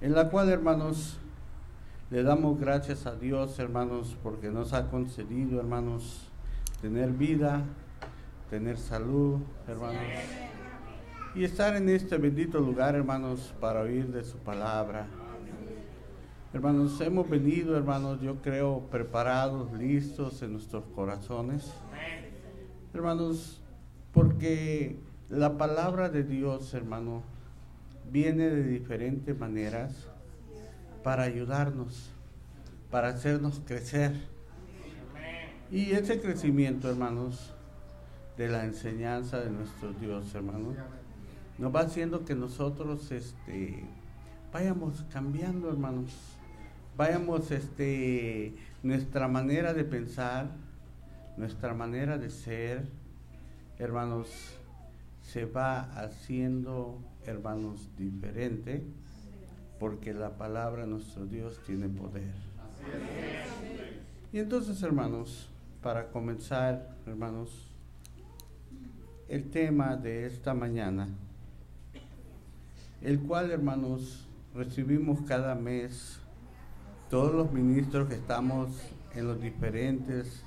en la cual, hermanos, le damos gracias a Dios, hermanos, porque nos ha concedido, hermanos, tener vida, tener salud, hermanos, y estar en este bendito lugar, hermanos, para oír de su palabra. Hermanos, hemos venido, hermanos, yo creo, preparados, listos en nuestros corazones. Hermanos, porque la palabra de Dios, hermano, viene de diferentes maneras para ayudarnos, para hacernos crecer. Y ese crecimiento, hermanos, de la enseñanza de nuestro Dios, hermanos, nos va haciendo que nosotros vayamos cambiando, hermanos. Vayamos nuestra manera de pensar, nuestra manera de ser, hermanos, se va haciendo, hermanos, diferente, porque la palabra de nuestro Dios tiene poder. Y entonces, hermanos, para comenzar, hermanos, el tema de esta mañana, el cual, hermanos, recibimos cada mes todos los ministros que estamos en los diferentes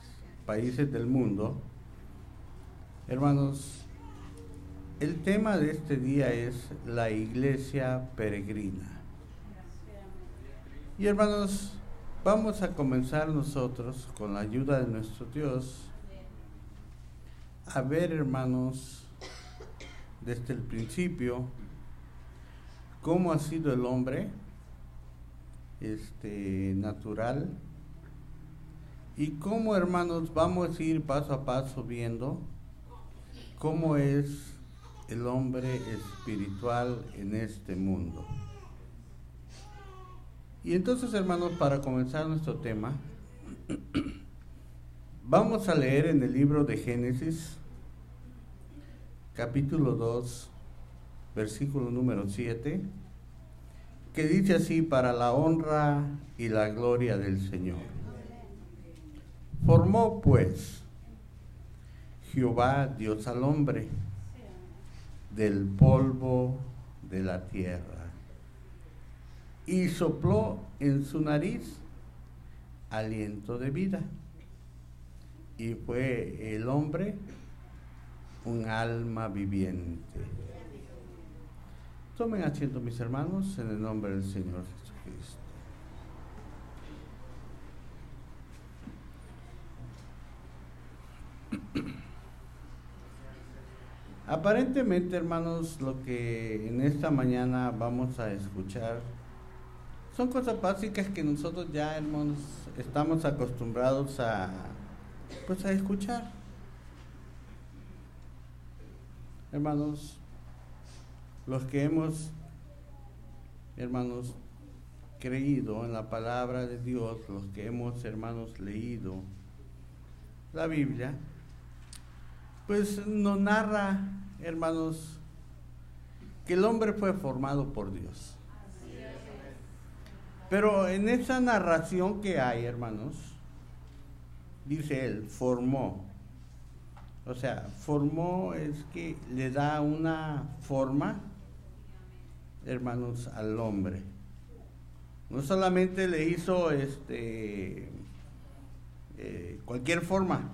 países del mundo. Hermanos, el tema de este día es la iglesia peregrina. Y hermanos, vamos a comenzar nosotros, con la ayuda de nuestro Dios, a ver, hermanos, desde el principio, cómo ha sido el hombre natural, y cómo, hermanos, vamos a ir paso a paso viendo cómo es el hombre espiritual en este mundo. Y entonces, hermanos, para comenzar nuestro tema, vamos a leer en el libro de Génesis, capítulo 2, versículo número 7, que dice así: para la honra y la gloria del Señor. Formó pues Jehová Dios al hombre del polvo de la tierra, y sopló en su nariz aliento de vida, y fue el hombre un alma viviente. Tomen asiento, mis hermanos, en el nombre del Señor Jesucristo. Aparentemente, hermanos, lo que en esta mañana vamos a escuchar son cosas básicas que nosotros ya, hermanos, estamos acostumbrados a escuchar. Hermanos, los que hemos, hermanos, creído en la palabra de Dios, los que hemos, hermanos, leído la Biblia, pues nos narra, hermanos, que el hombre fue formado por Dios. Pero en esa narración que hay, hermanos, dice él, formó. O sea, formó es que le da una forma, hermanos, al hombre. No solamente le hizo cualquier forma,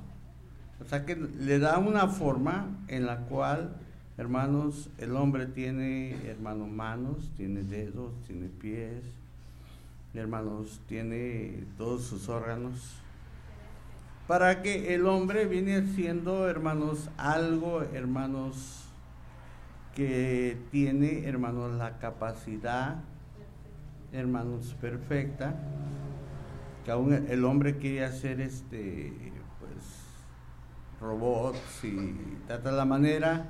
o sea que le da una forma en la cual, hermanos, el hombre tiene, hermanos, manos, tiene dedos, tiene pies, hermanos, tiene todos sus órganos, para que el hombre viene siendo, hermanos, algo, hermanos, que tiene, hermanos, la capacidad, hermanos, perfecta, que aún el hombre quiere hacer robots y trata la manera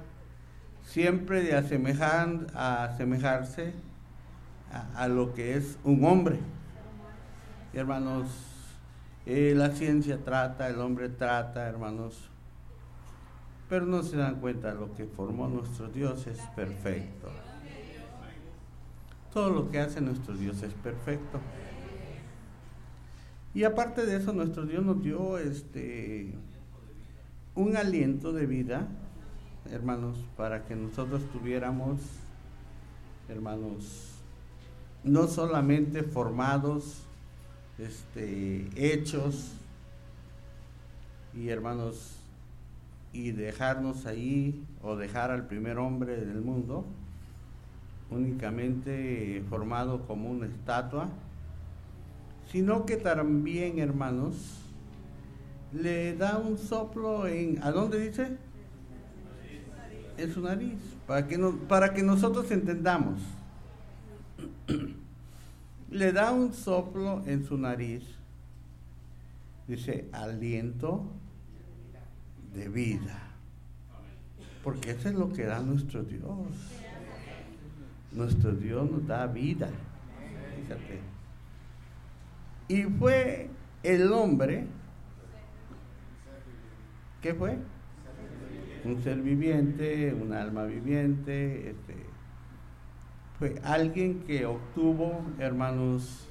siempre de asemejarse a lo que es un hombre. Hermanos, la ciencia trata, el hombre trata, hermanos, pero no se dan cuenta, lo que formó nuestro Dios es perfecto. Todo lo que hace nuestro Dios es perfecto. Y aparte de eso, nuestro Dios nos dio un aliento de vida, hermanos, para que nosotros tuviéramos, hermanos, no solamente formados, hechos, y hermanos, y dejarnos ahí, o dejar al primer hombre del mundo únicamente formado como una estatua, sino que también, hermanos, le da un soplo en, ¿a dónde dice? En su nariz, para que nosotros entendamos. Le da un soplo en su nariz, dice, aliento de vida, porque eso es lo que da nuestro Dios. Nuestro Dios nos da vida, fíjate. Y fue el hombre, ¿qué fue? Un ser viviente, un alma viviente, fue alguien que obtuvo, hermanos,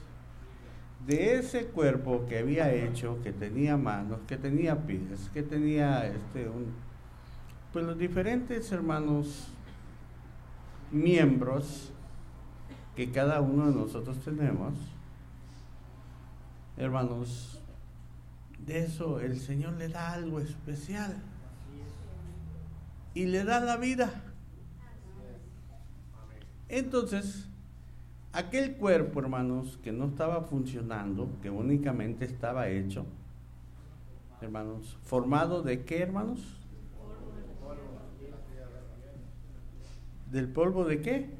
de ese cuerpo que había hecho, que tenía manos, que tenía pies, que tenía pues los diferentes, hermanos, miembros que cada uno de nosotros tenemos, hermanos, de eso el Señor le da algo especial y le da la vida. Entonces, aquel cuerpo, hermanos, que no estaba funcionando, que únicamente estaba hecho, hermanos, ¿formado de qué, hermanos? ¿Del polvo de qué?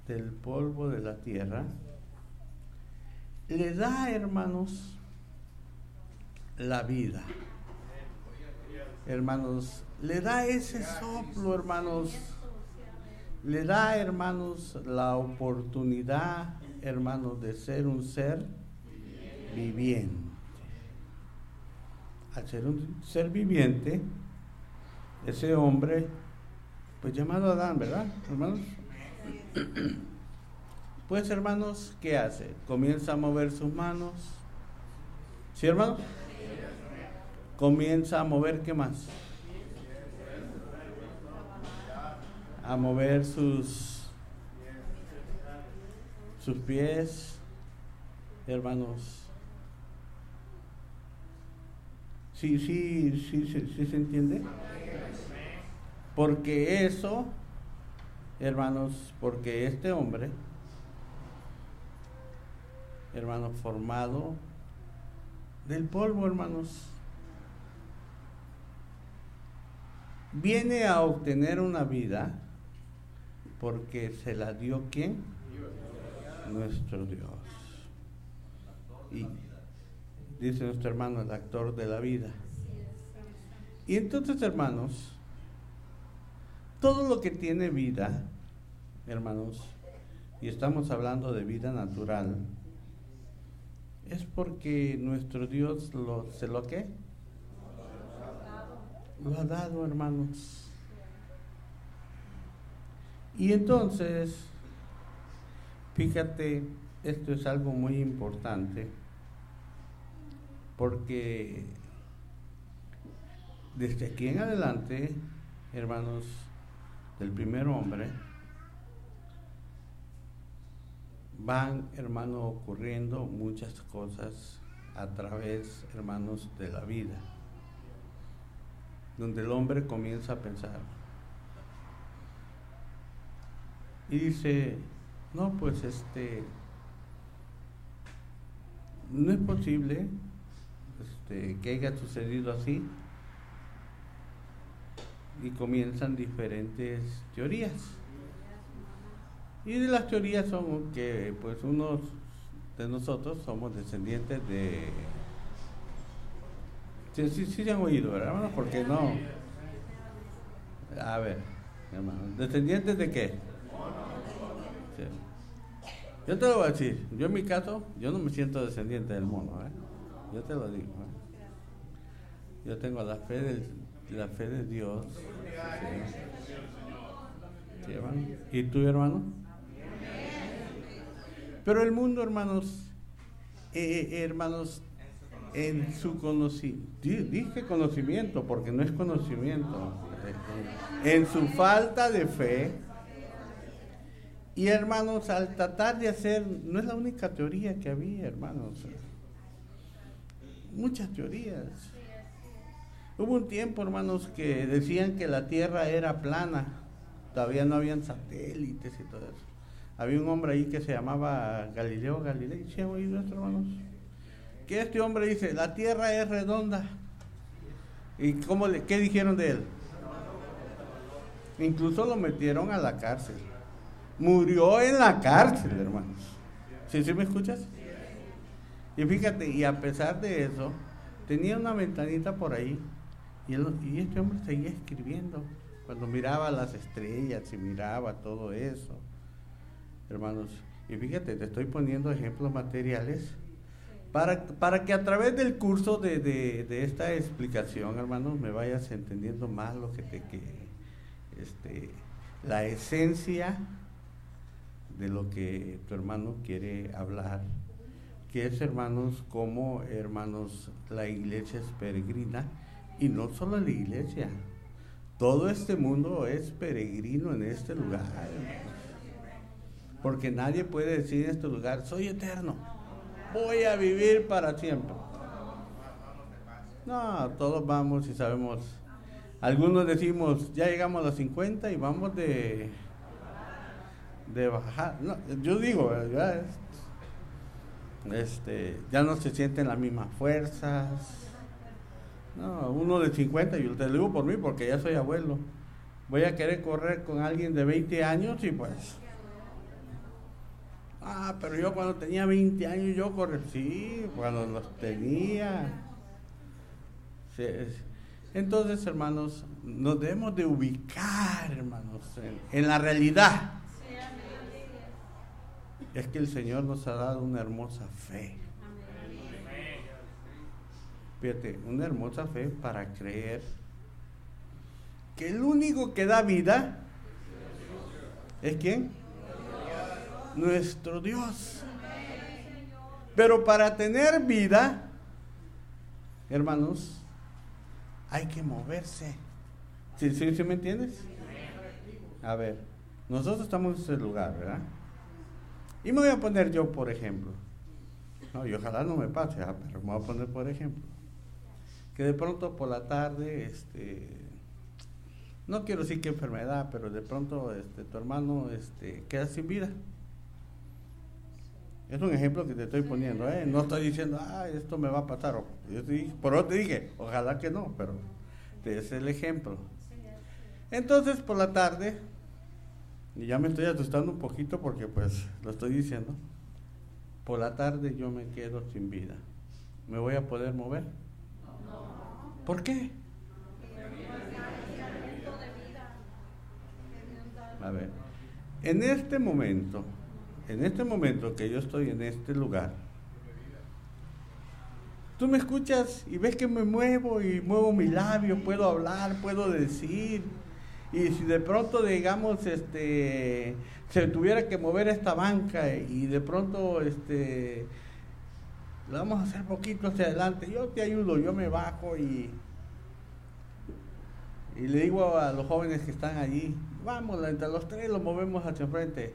Del polvo de la tierra. Le da, hermanos, la vida. Hermanos, le da ese soplo, hermanos. Le da, hermanos, la oportunidad, hermanos, de ser un ser viviente. Al ser un ser viviente, ese hombre, pues llamado Adán, ¿verdad, hermanos? Pues, hermanos, ¿qué hace? Comienza a mover sus manos. ¿Sí, hermano? Comienza a mover, ¿qué más? A mover sus pies, hermanos. Sí se entiende. Porque eso, hermanos, porque este hombre, hermano, formado del polvo, hermanos, viene a obtener una vida porque se la dio ¿quién? Nuestro Dios. Y dice nuestro hermano, el actor de la vida. Y entonces, hermanos, todo lo que tiene vida, hermanos, y estamos hablando de vida natural, es porque nuestro Dios ¿se lo qué? Lo ha dado, hermanos. Y entonces, fíjate, esto es algo muy importante, porque desde aquí en adelante, hermanos, del primer hombre, van, hermano, ocurriendo muchas cosas a través, hermanos, de la vida, donde el hombre comienza a pensar y dice, no, pues no es posible que haya sucedido así, y comienzan diferentes teorías. Y de las teorías son que pues unos de nosotros somos descendientes de... Sí se han oído, ¿verdad, hermano? Porque no... A ver, hermano, ¿descendientes de qué? Sí. Yo te lo voy a decir, yo en mi caso, yo no me siento descendiente del mono, yo te lo digo, Yo tengo la fe de Dios. Sí, hermano. ¿Y tú, hermano? Pero el mundo, hermanos, hermanos, en su conocimiento, dije conocimiento porque no es conocimiento, en su falta de fe, Y hermanos, al tratar de hacer, no es la única teoría que había, hermanos, muchas teorías. Hubo un tiempo, hermanos, que decían que la Tierra era plana, todavía no habían satélites y todo eso. Había un hombre ahí que se llamaba Galileo Galilei, ¿sí han oído esto, hermanos? Que este hombre dice, la Tierra es redonda. ¿Y qué dijeron de él? Incluso lo metieron a la cárcel. Murió en la cárcel, hermanos. ¿Sí me escuchas? Y fíjate, y a pesar de eso, tenía una ventanita por ahí, y este hombre seguía escribiendo. Cuando miraba las estrellas y miraba todo eso, hermanos. Y fíjate, te estoy poniendo ejemplos materiales para que a través del curso de esta explicación, hermanos, me vayas entendiendo más lo que la esencia de lo que tu hermano quiere hablar, que es, hermanos, como, hermanos, la iglesia es peregrina, y no solo la iglesia, todo este mundo es peregrino en este lugar, hermanos. Porque nadie puede decir en este lugar, soy eterno, voy a vivir para siempre. No, todos vamos y sabemos. Algunos decimos, ya llegamos a los 50 y vamos de bajar. No, yo digo, ya no se sienten las mismas fuerzas. No, uno de 50, yo te lo digo por mí porque ya soy abuelo. Voy a querer correr con alguien de 20 años y pues... pero yo cuando tenía 20 años yo corrí. Sí, cuando los tenía. Sí. Entonces, hermanos, nos debemos de ubicar, hermanos, en la realidad. Es que el Señor nos ha dado una hermosa fe. Fíjate, una hermosa fe para creer que el único que da vida es ¿quién? Nuestro Dios. Pero para tener vida, hermanos, hay que moverse. ¿Sí me entiendes? A ver, nosotros estamos en ese lugar, ¿verdad? Y me voy a poner yo, por ejemplo. No, y ojalá no me pase, pero me voy a poner por ejemplo. Que de pronto por la tarde, no quiero decir qué enfermedad, pero de pronto tu hermano queda sin vida. Es un ejemplo que te estoy poniendo, no estoy diciendo, esto me va a pasar. Por eso te dije, ojalá que no, pero es el ejemplo. Entonces por la tarde, y ya me estoy asustando un poquito porque pues lo estoy diciendo, por la tarde yo me quedo sin vida. ¿Me voy a poder mover? No. ¿Por qué? A ver, en este momento que yo estoy en este lugar, tú me escuchas y ves que me muevo y muevo mi labio, puedo hablar, puedo decir, y si de pronto, digamos, se tuviera que mover esta banca y de pronto, lo vamos a hacer poquito hacia adelante, yo te ayudo, yo me bajo y le digo a los jóvenes que están allí, vamos, entre los tres lo movemos hacia enfrente.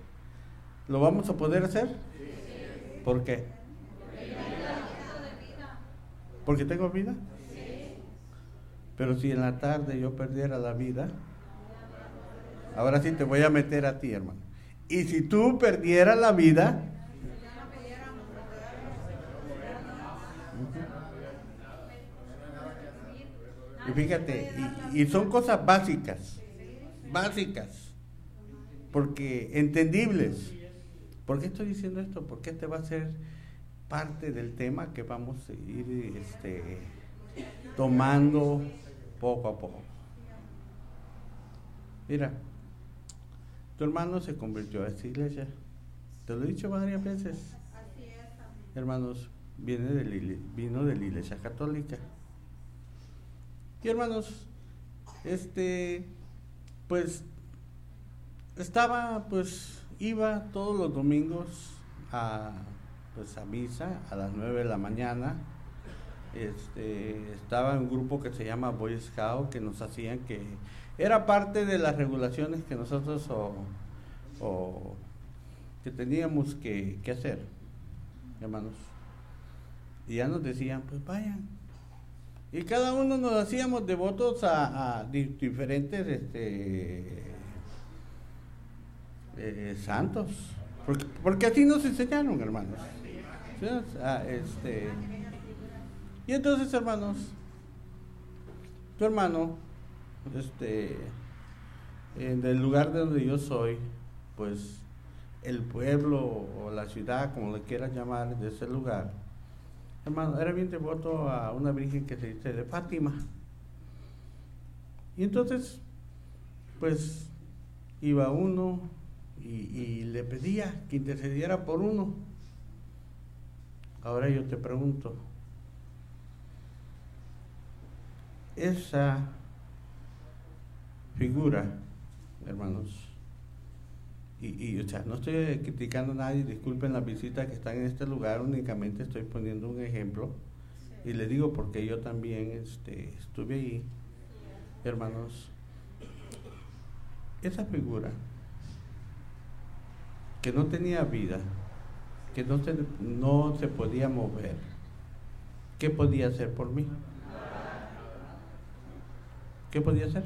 ¿Lo vamos a poder hacer? Sí. ¿Por qué? ¿Porque tengo vida? Sí. Pero si en la tarde yo perdiera la vida, ahora sí te voy a meter a ti, hermano. Y si tú perdieras la vida, y fíjate, y son cosas básicas, porque entendibles. ¿Por qué estoy diciendo esto? Porque este va a ser parte del tema que vamos a ir tomando poco a poco. Mira, tu hermano se convirtió a esta iglesia. Te lo he dicho varias veces. Hermanos, vino de la iglesia católica. Y hermanos, pues iba todos los domingos a misa a las 9 de la mañana. Estaba en un grupo que se llama Boy Scout, que nos hacían, que era parte de las regulaciones que nosotros que teníamos que hacer, hermanos. Y ya nos decían, pues vayan. Y cada uno nos hacíamos devotos a diferentes santos. Porque así nos enseñaron, hermanos. ¿Sí? Y entonces, hermanos, tu hermano, en el lugar de donde yo soy, pues el pueblo o la ciudad, como le quieras llamar, de ese lugar, hermano, era bien devoto a una virgen que se dice de Fátima. Y entonces, pues, iba uno y le pedía que intercediera por uno. Ahora yo te pregunto, esa figura, hermanos, o sea, no estoy criticando a nadie, disculpen las visitas que están en este lugar, únicamente estoy poniendo un ejemplo, y le digo porque yo también estuve ahí, hermanos. Esa figura que no tenía vida, que no se podía mover, ¿qué podía hacer por mí? ¿Qué podía hacer?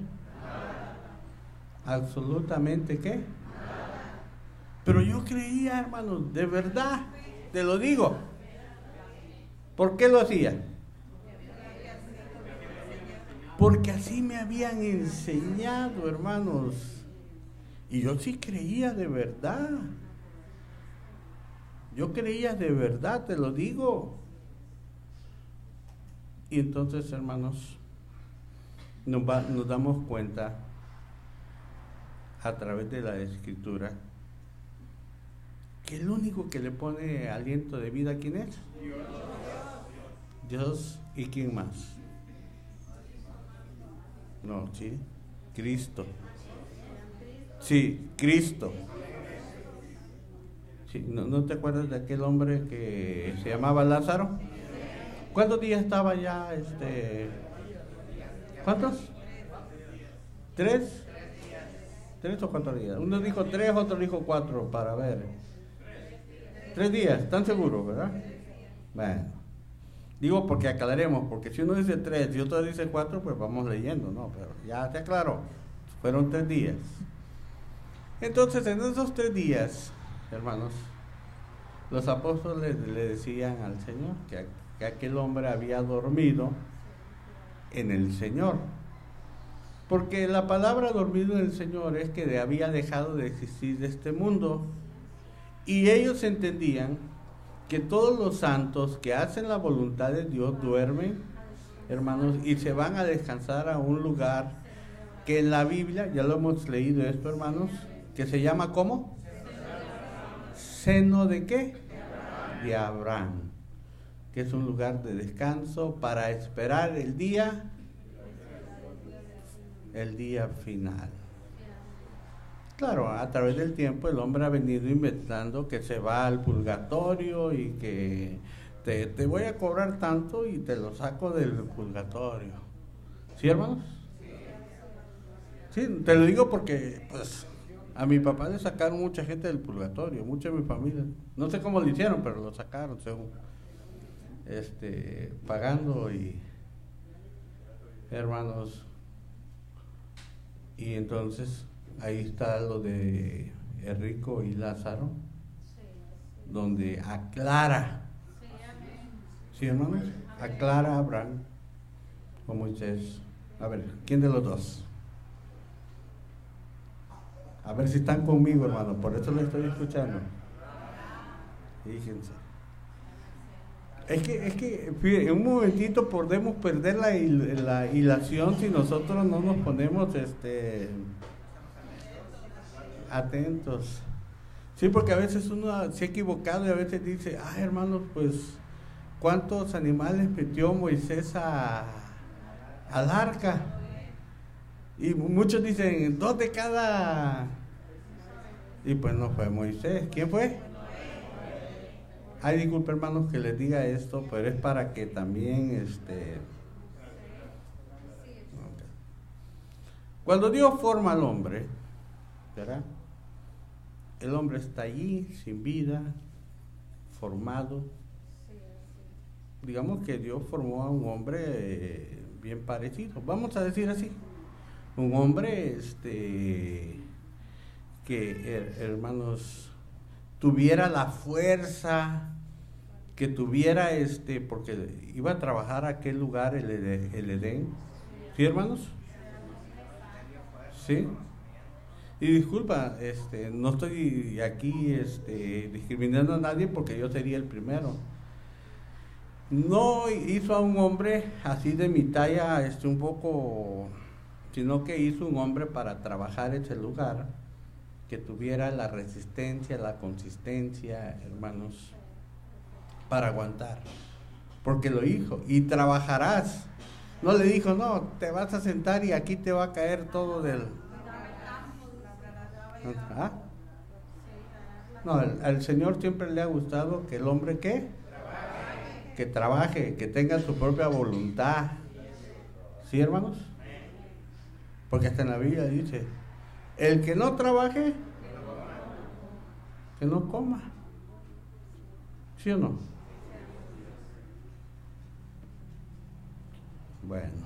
Absolutamente ¿qué? Pero yo creía, hermanos, de verdad, te lo digo. ¿Por qué lo hacía? Porque así me habían enseñado, hermanos. Y yo sí creía de verdad. Yo creía de verdad, te lo digo. Y entonces, hermanos, nos damos cuenta a través de la Escritura que el único que le pone aliento de vida, ¿quién es? Dios. ¿Y quién más? No, ¿sí? Cristo. Sí, Cristo. Sí, ¿no te acuerdas de aquel hombre que se llamaba Lázaro? ¿Cuántos días estaba ya ¿Cuántos? ¿3? ¿3 o 4 días? Uno dijo 3, otro dijo 4, para ver. 3 días, ¿están seguros, verdad? Bueno, digo porque aclaremos, porque si uno dice 3 y otro dice 4, pues vamos leyendo, ¿no? Pero ya te aclaró, fueron 3 días. Entonces, en esos 3 días, hermanos, los apóstoles le decían al Señor que aquel hombre había dormido en el Señor. Porque la palabra dormido en el Señor es que había dejado de existir de este mundo. Y ellos entendían que todos los santos que hacen la voluntad de Dios duermen, hermanos, y se van a descansar a un lugar que en la Biblia, ya lo hemos leído esto, hermanos, que se llama ¿cómo? ¿Seno de qué? De Abraham, que es un lugar de descanso para esperar el día final. Claro, a través del tiempo el hombre ha venido inventando que se va al purgatorio y que te voy a cobrar tanto y te lo saco del purgatorio. ¿Sí, hermanos? Sí, te lo digo porque pues a mi papá le sacaron mucha gente del purgatorio, mucha de mi familia. No sé cómo lo hicieron, pero lo sacaron, según pagando y hermanos. Y entonces ahí está lo de Enrico y Lázaro, donde aclara, ¿sí, hermanos? Aclara a Abraham o Moisés. A ver, ¿quién de los dos? A ver si están conmigo, hermano, por eso lo estoy escuchando. Fíjense. Es que en un momentito podemos perder la hilación si nosotros no nos ponemos atentos. Sí, porque a veces uno se ha equivocado y a veces dice, hermanos, pues ¿cuántos animales metió Moisés al arca? Y muchos dicen 2 de cada. Y pues no fue Moisés. ¿Quién fue? Disculpe, hermanos, que les diga esto, pero es para que también cuando Dios forma al hombre, ¿verdad? el hombre está allí, sin vida, formado. Digamos que Dios formó a un hombre bien parecido, vamos a decir así. Un hombre que, hermanos, tuviera la fuerza, que tuviera porque iba a trabajar a aquel lugar, el Edén. ¿Sí, hermanos? ¿Sí? Y disculpa, no estoy aquí discriminando a nadie porque yo sería el primero. No hizo a un hombre así de mi talla, un poco, sino que hizo un hombre para trabajar ese lugar, que tuviera la resistencia, la consistencia, hermanos, para aguantar. Porque lo dijo, y trabajarás. No le dijo, no, te vas a sentar y aquí te va a caer todo del... ¿Ah? No, al Señor siempre le ha gustado que el hombre, ¿qué? Que trabaje, que tenga su propia voluntad. ¿Sí, hermanos? Porque hasta en la Biblia dice, el que no trabaje, que no coma. ¿Sí o no? Bueno.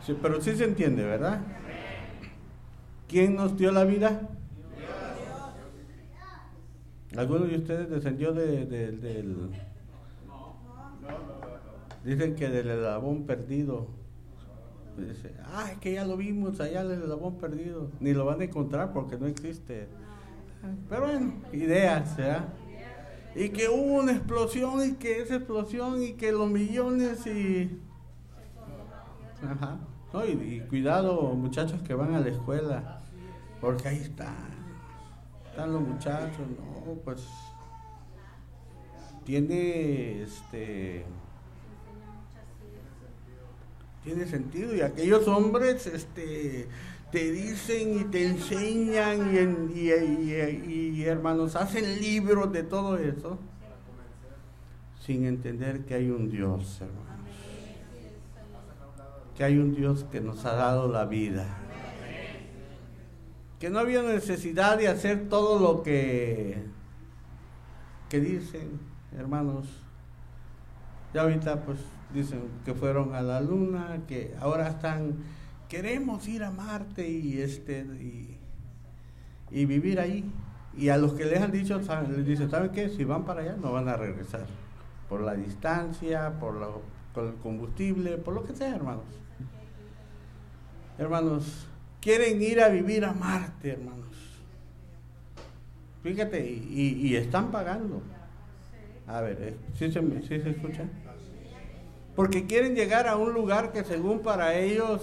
Sí, pero sí se entiende, ¿verdad? ¿Quién nos dio la vida? ¿Alguno de ustedes descendió del... Dicen que del eslabón perdido. Dice, es que ya lo vimos allá, el eslabón perdido. Ni lo van a encontrar porque no existe. Pero bueno, ideas, ¿verdad? Y que hubo una explosión, y que esa explosión, y que los millones, y... Ajá. No, y cuidado, muchachos que van a la escuela, porque ahí están los muchachos, no, pues... Tiene sentido, y aquellos hombres te dicen y te enseñan y hermanos hacen libros de todo eso sin entender que hay un Dios, hermanos, que hay un Dios que nos ha dado la vida, que no había necesidad de hacer todo lo que dicen, hermanos. Ya ahorita pues dicen que fueron a la luna, que ahora queremos ir a Marte y vivir ahí. Y a los que les han dicho, les dicen, ¿saben qué? Si van para allá no van a regresar. Por la distancia, por el combustible, por lo que sea, hermanos. Hermanos, quieren ir a vivir a Marte, hermanos. Fíjate, y están pagando. A ver, ¿sí se escucha? Porque quieren llegar a un lugar que según para ellos,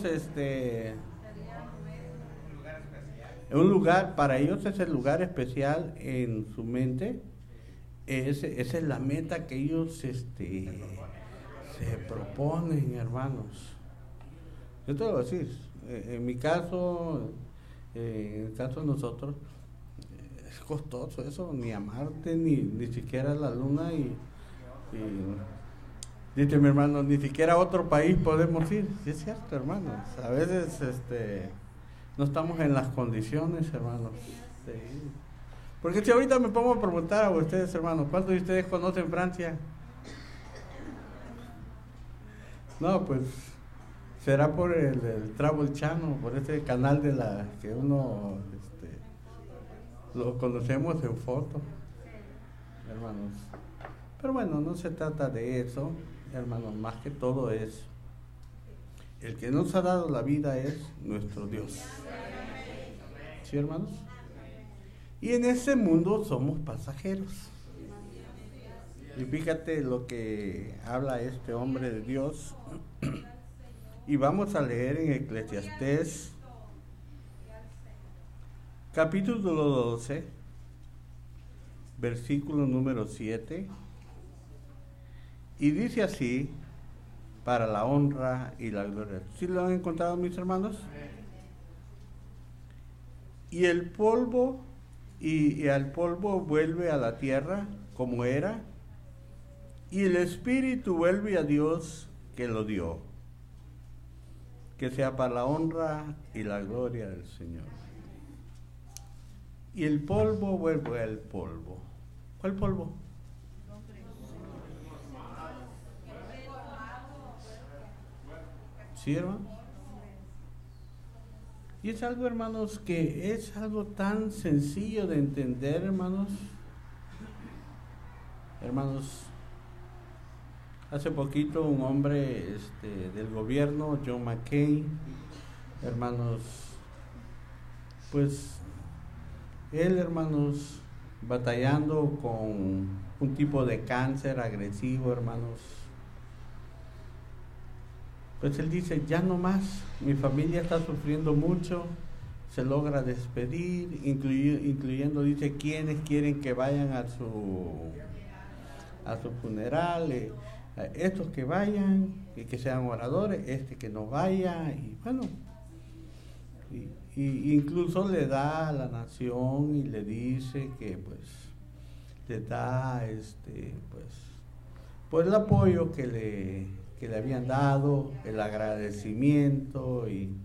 un lugar, para ellos es el lugar especial en su mente. Esa es la meta que ellos se proponen, hermanos. Yo te lo voy a decir, en mi caso, en el caso de nosotros, es costoso eso, ni a Marte, ni siquiera a la luna, y dice mi hermano, ni siquiera a otro país podemos ir. Sí es cierto, hermanos, a veces no estamos en las condiciones, hermanos. Sí. Porque si ahorita me pongo a preguntar a ustedes, hermanos, ¿cuántos de ustedes conocen Francia? No, pues será por el Travel Channel, por ese canal que uno lo conocemos en foto, hermanos. Pero bueno, no se trata de eso, hermanos, más que todo es el que nos ha dado la vida es nuestro Dios. ¿Sí, hermanos? Y en ese mundo somos pasajeros. Y fíjate lo que habla este hombre de Dios. Y vamos a leer en Eclesiastés, capítulo 12, versículo número 7. Y dice así, para la honra y la gloria. ¿Sí lo han encontrado, mis hermanos? Y el polvo, y al polvo vuelve a la tierra como era, y el espíritu vuelve a Dios que lo dio. Que sea para la honra y la gloria del Señor. Y el polvo vuelve al polvo. ¿Cuál polvo? ¿Sí, hermanos? Y es algo, hermanos, que es algo tan sencillo de entender, hermanos. Hermanos, hace poquito un hombre del gobierno, John McCain, hermanos, pues él, hermanos, batallando con un tipo de cáncer agresivo, hermanos, pues él dice, ya no más, mi familia está sufriendo mucho, se logra despedir, incluyendo, dice, quienes quieren que vayan a su funeral, estos que vayan, y que sean oradores, que no vaya, y bueno, y incluso le da a la nación y le dice que pues le da pues el apoyo que le habían dado, el agradecimiento, y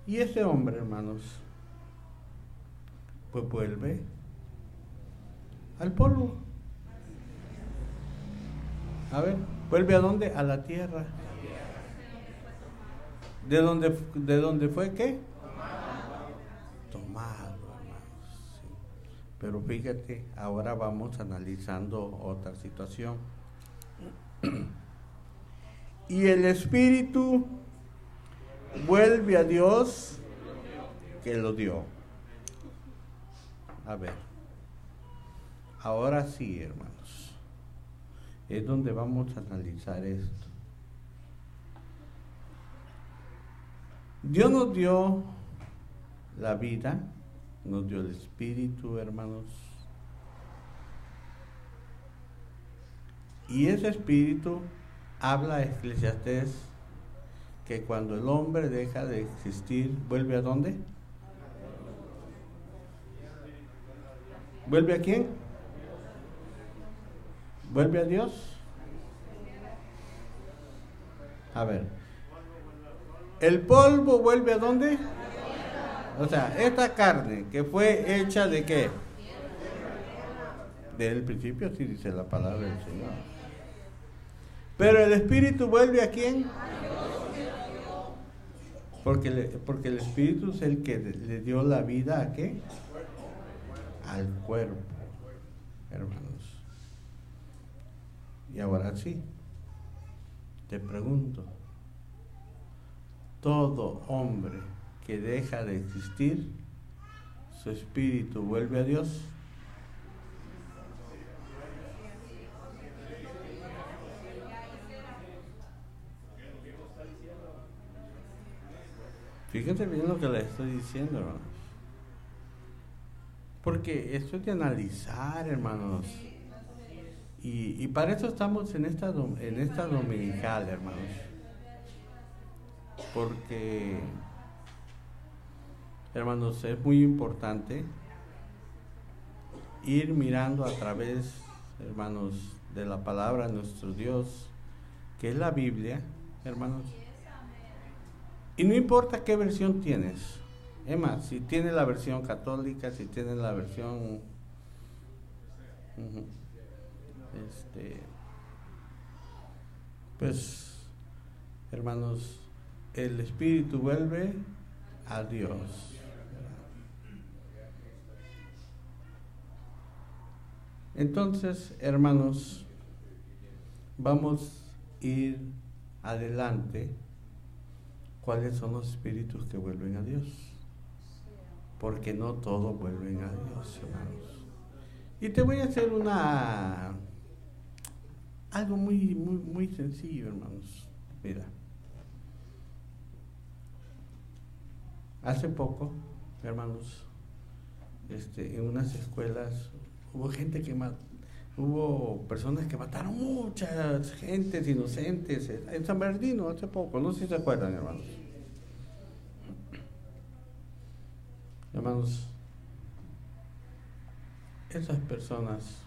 ese hombre, hermanos, pues vuelve al polvo. A ver, ¿vuelve a dónde? A la tierra. ¿De dónde fue qué? Tomado, hermanos. Sí. Pero fíjate, ahora vamos analizando otra situación. Y el espíritu vuelve a Dios que lo dio. A ver, ahora sí, hermanos, es donde vamos a analizar esto. Dios nos dio la vida, nos dio el espíritu, hermanos. Y ese espíritu, habla Eclesiastés, que cuando el hombre deja de existir, ¿vuelve a dónde? ¿Vuelve a quién? ¿Vuelve a Dios? A ver, ¿el polvo vuelve a dónde? O sea, esta carne que fue hecha de qué? Desde el principio sí dice la palabra del Señor. Pero el espíritu vuelve a quién? Porque el espíritu es el que le dio la vida a qué? Al cuerpo, hermanos. Y ahora sí, te pregunto, todo hombre que deja de existir, su espíritu vuelve a Dios. Fíjense bien lo que les estoy diciendo, hermanos. Porque esto es de analizar, hermanos. Y para eso estamos en esta dominical, hermanos. Porque, hermanos, es muy importante ir mirando a través, hermanos, de la palabra de nuestro Dios, que es la Biblia, hermanos. Y no importa qué versión tienes. Es más, si tienes la versión católica, si tienes la versión pues, hermanos, el espíritu vuelve a Dios. Entonces, hermanos, vamos a ir adelante. ¿Cuáles son los espíritus que vuelven a Dios? Porque no todos vuelven a Dios, hermanos. Y te voy a hacer algo muy sencillo, hermanos. Mira, hace poco, hermanos, en unas escuelas hubo personas que mataron muchas gentes inocentes en San Bernardino hace poco, no sé si se acuerdan, hermanos. Hermanos, esas personas,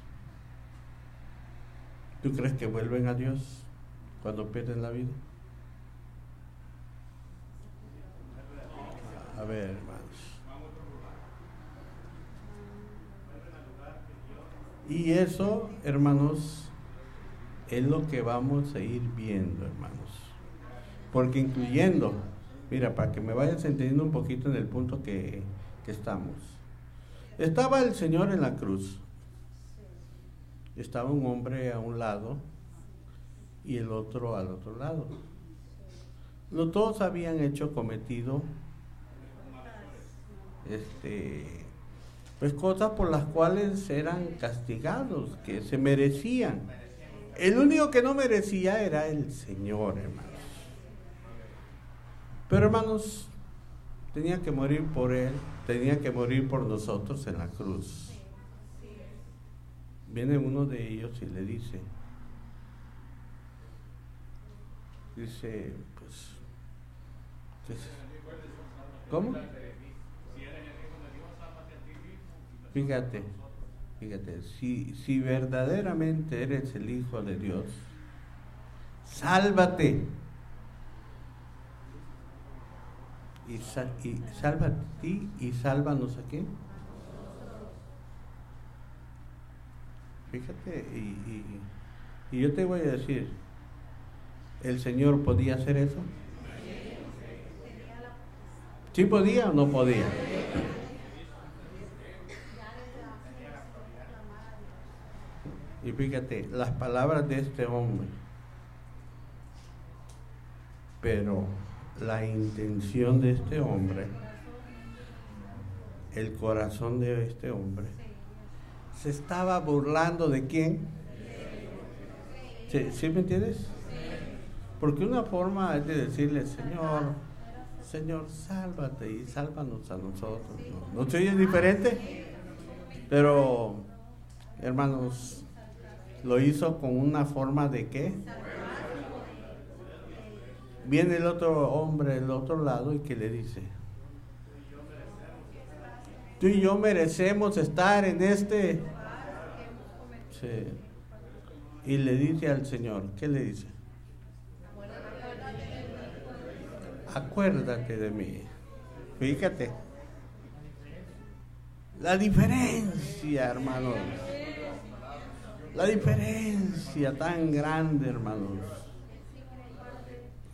¿tú crees que vuelven a Dios cuando pierden la vida? A ver, hermanos. Y eso, hermanos, es lo que vamos a ir viendo, hermanos. Porque incluyendo, mira, para que me vayas entendiendo un poquito en el punto que estamos. Estaba el Señor en la cruz. Estaba un hombre a un lado y el otro al otro lado. Los dos habían cometido pues cosas por las cuales eran castigados, que se merecían. El único que no merecía era el Señor, hermanos. Pero, hermanos, tenía que morir por Él, tenía que morir por nosotros en la cruz. Viene uno de ellos y le dice, pues, ¿cómo? Fíjate, si verdaderamente eres el Hijo de Dios, sálvate. Y sálvate a ti y sálvanos a quién. Fíjate, y yo te voy a decir, ¿el Señor podía hacer eso? ¿Sí podía o no podía? Y fíjate, las palabras de este hombre, pero la intención de este hombre, el corazón de este hombre, se estaba burlando ¿de quién? ¿Sí me entiendes? Porque una forma es de decirle, Señor, sálvate y sálvanos a nosotros. ¿No se oye diferente? Pero, hermanos, lo hizo con una forma de ¿qué? Viene el otro hombre del otro lado y que le dice, tú y yo merecemos estar en este. Sí. Y le dice al Señor, ¿qué le dice? Acuérdate de mí. Fíjate. La diferencia, hermanos. La diferencia tan grande, hermanos.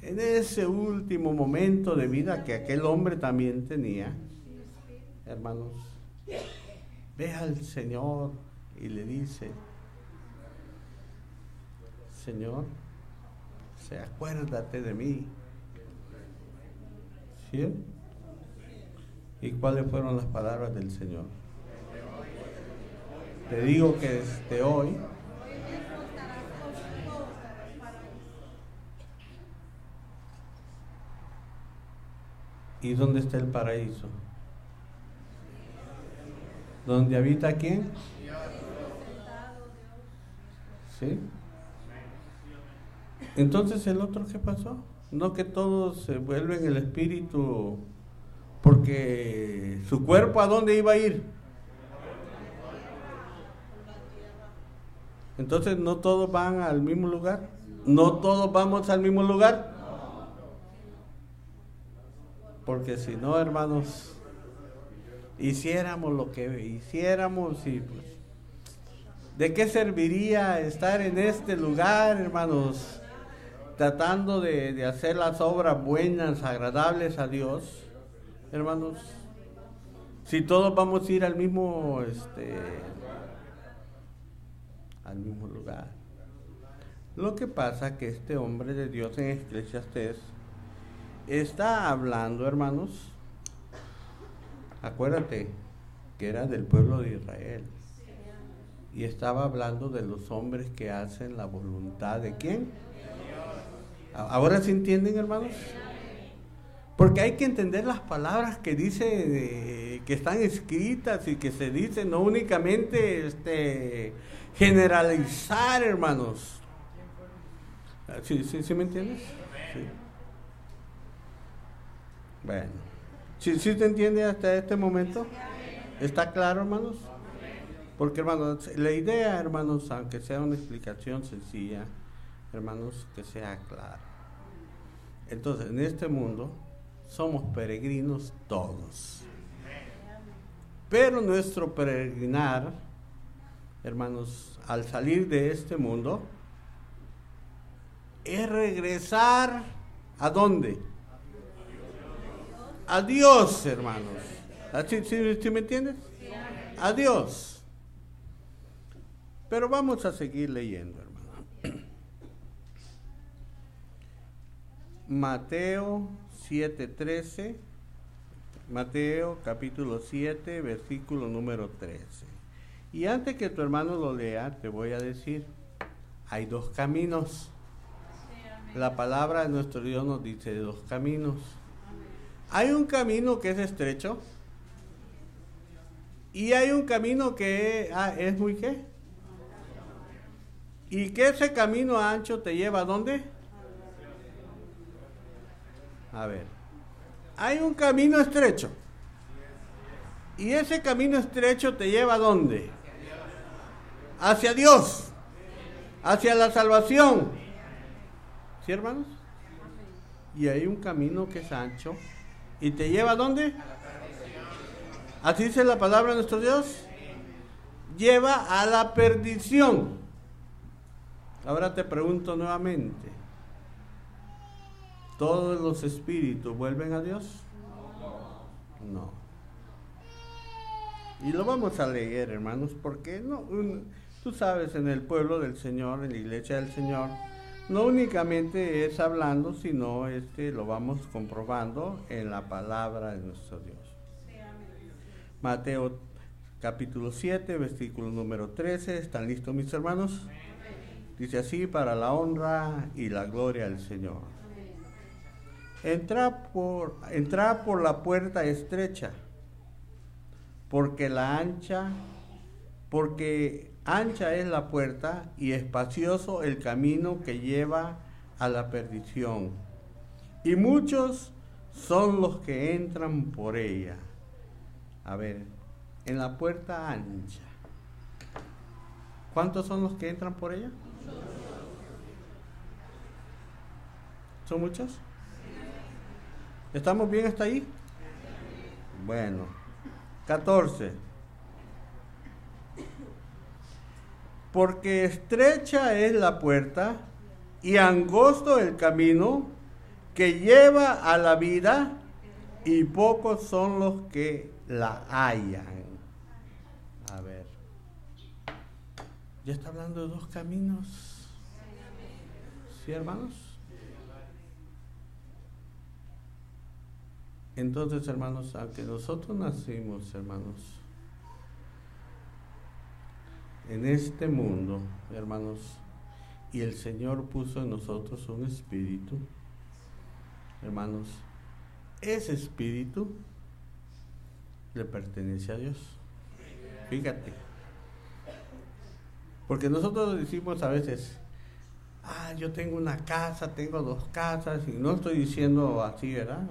En ese último momento de vida que aquel hombre también tenía, hermanos, ve al Señor y le dice, Señor, acuérdate de mí. ¿Sí? ¿Y cuáles fueron las palabras del Señor? Te digo que desde hoy ¿y dónde está el paraíso? ¿Dónde habita quién? ¿Sí? Entonces, ¿el otro qué pasó? No que todos se vuelven el espíritu, porque su cuerpo ¿a dónde iba a ir? Entonces, ¿no todos van al mismo lugar? ¿No todos vamos al mismo lugar? Porque si no, hermanos, hiciéramos lo que hiciéramos y pues, ¿de qué serviría estar en este lugar, hermanos, tratando de hacer las obras buenas, agradables a Dios, hermanos? Si todos vamos a ir al mismo lugar. Lo que pasa que este hombre de Dios en Eclesiastés está hablando, hermanos, acuérdate que era del pueblo de Israel y estaba hablando de los hombres que hacen la voluntad de ¿quién? ¿Ahora se entienden, hermanos? Porque hay que entender las palabras que dice, que están escritas y que se dicen, no únicamente generalizar, hermanos. ¿Sí me entiendes? Sí. Bueno, ¿sí te entiende hasta este momento? ¿Está claro, hermanos? Porque, hermanos, la idea, hermanos, aunque sea una explicación sencilla, hermanos, que sea clara. Entonces, en este mundo somos peregrinos todos. Pero nuestro peregrinar hermanos, al salir de este mundo, es regresar ¿a dónde? A Dios, hermanos. ¿Sí me entiendes? A Dios. Pero vamos a seguir leyendo, hermano. Mateo 7:13. Mateo capítulo 7, versículo número 13. Y antes que tu hermano lo lea, te voy a decir, hay dos caminos. La palabra de nuestro Dios nos dice dos caminos. Hay un camino que es estrecho y hay un camino que es muy ¿qué? Y que ese camino ancho te lleva ¿a dónde? A ver, hay un camino estrecho y ese camino estrecho te lleva ¿a dónde? Hacia Dios, hacia la salvación. ¿Sí, hermanos? Y hay un camino que es ancho y te lleva ¿a dónde? Así dice la palabra de nuestro Dios. Lleva a la perdición. Ahora te pregunto nuevamente, ¿todos los espíritus vuelven a Dios? No. Y lo vamos a leer, hermanos, porque no, tú sabes, en el pueblo del Señor, en la iglesia del Señor, no únicamente es hablando, sino lo vamos comprobando en la palabra de nuestro Dios. Mateo capítulo 7, versículo número 13. ¿Están listos, mis hermanos? Dice así: para la honra y la gloria del Señor. Entrad por la puerta estrecha, porque ancha es la puerta y espacioso el camino que lleva a la perdición, y muchos son los que entran por ella. A ver, en la puerta ancha, ¿cuántos son los que entran por ella? ¿Son muchos? ¿Estamos bien hasta ahí? Bueno, 14. Porque estrecha es la puerta y angosto el camino que lleva a la vida, y pocos son los que la hallan. A ver, ya está hablando de dos caminos. ¿Sí, hermanos? Entonces, hermanos, aunque nosotros nacimos, hermanos, en este mundo, hermanos, y el Señor puso en nosotros un espíritu, hermanos, ese espíritu le pertenece a Dios. Fíjate, porque nosotros decimos a veces, yo tengo una casa, tengo dos casas, y no estoy diciendo así, ¿verdad?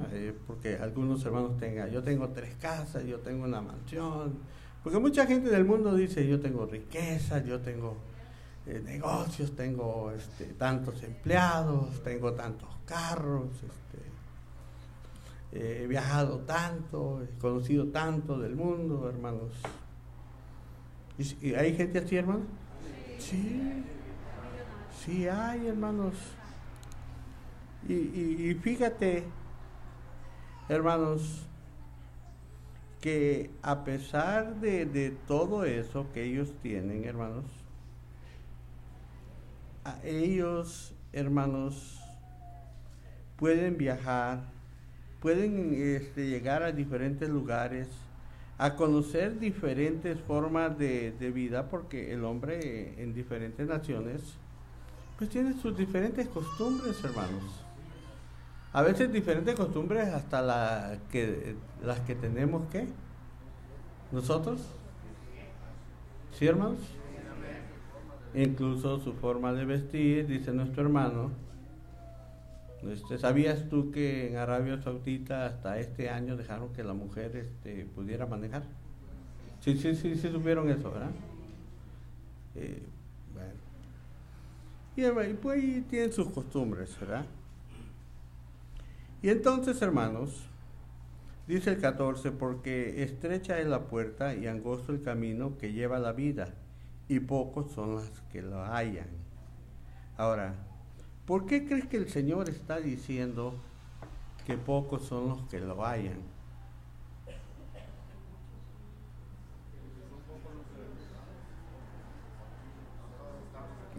Porque algunos hermanos yo tengo 3 casas, yo tengo una mansión. Porque mucha gente del mundo dice, yo tengo riqueza, yo tengo negocios, tengo tantos empleados, tengo tantos carros, he viajado tanto, he conocido tanto del mundo, hermanos. ¿Y hay gente así, hermanos? Sí hay, hermanos. Y fíjate, hermanos, que a pesar de todo eso que ellos tienen, hermanos, ellos, hermanos, pueden viajar, pueden llegar a diferentes lugares, a conocer diferentes formas de vida, porque el hombre en diferentes naciones pues tiene sus diferentes costumbres, hermanos. A veces diferentes costumbres hasta las que tenemos ¿qué? Nosotros. ¿Sí, hermanos? Incluso su forma de vestir, dice nuestro hermano. ¿Sabías tú que en Arabia Saudita hasta este año dejaron que la mujer pudiera manejar? Sí supieron eso, ¿verdad? Bueno. Y pues ahí tienen sus costumbres, ¿verdad? Y entonces, hermanos, dice el 14, porque estrecha es la puerta y angosto el camino que lleva a la vida, y pocos son los que lo hallan. Ahora, ¿por qué crees que el Señor está diciendo que pocos son los que lo hallan?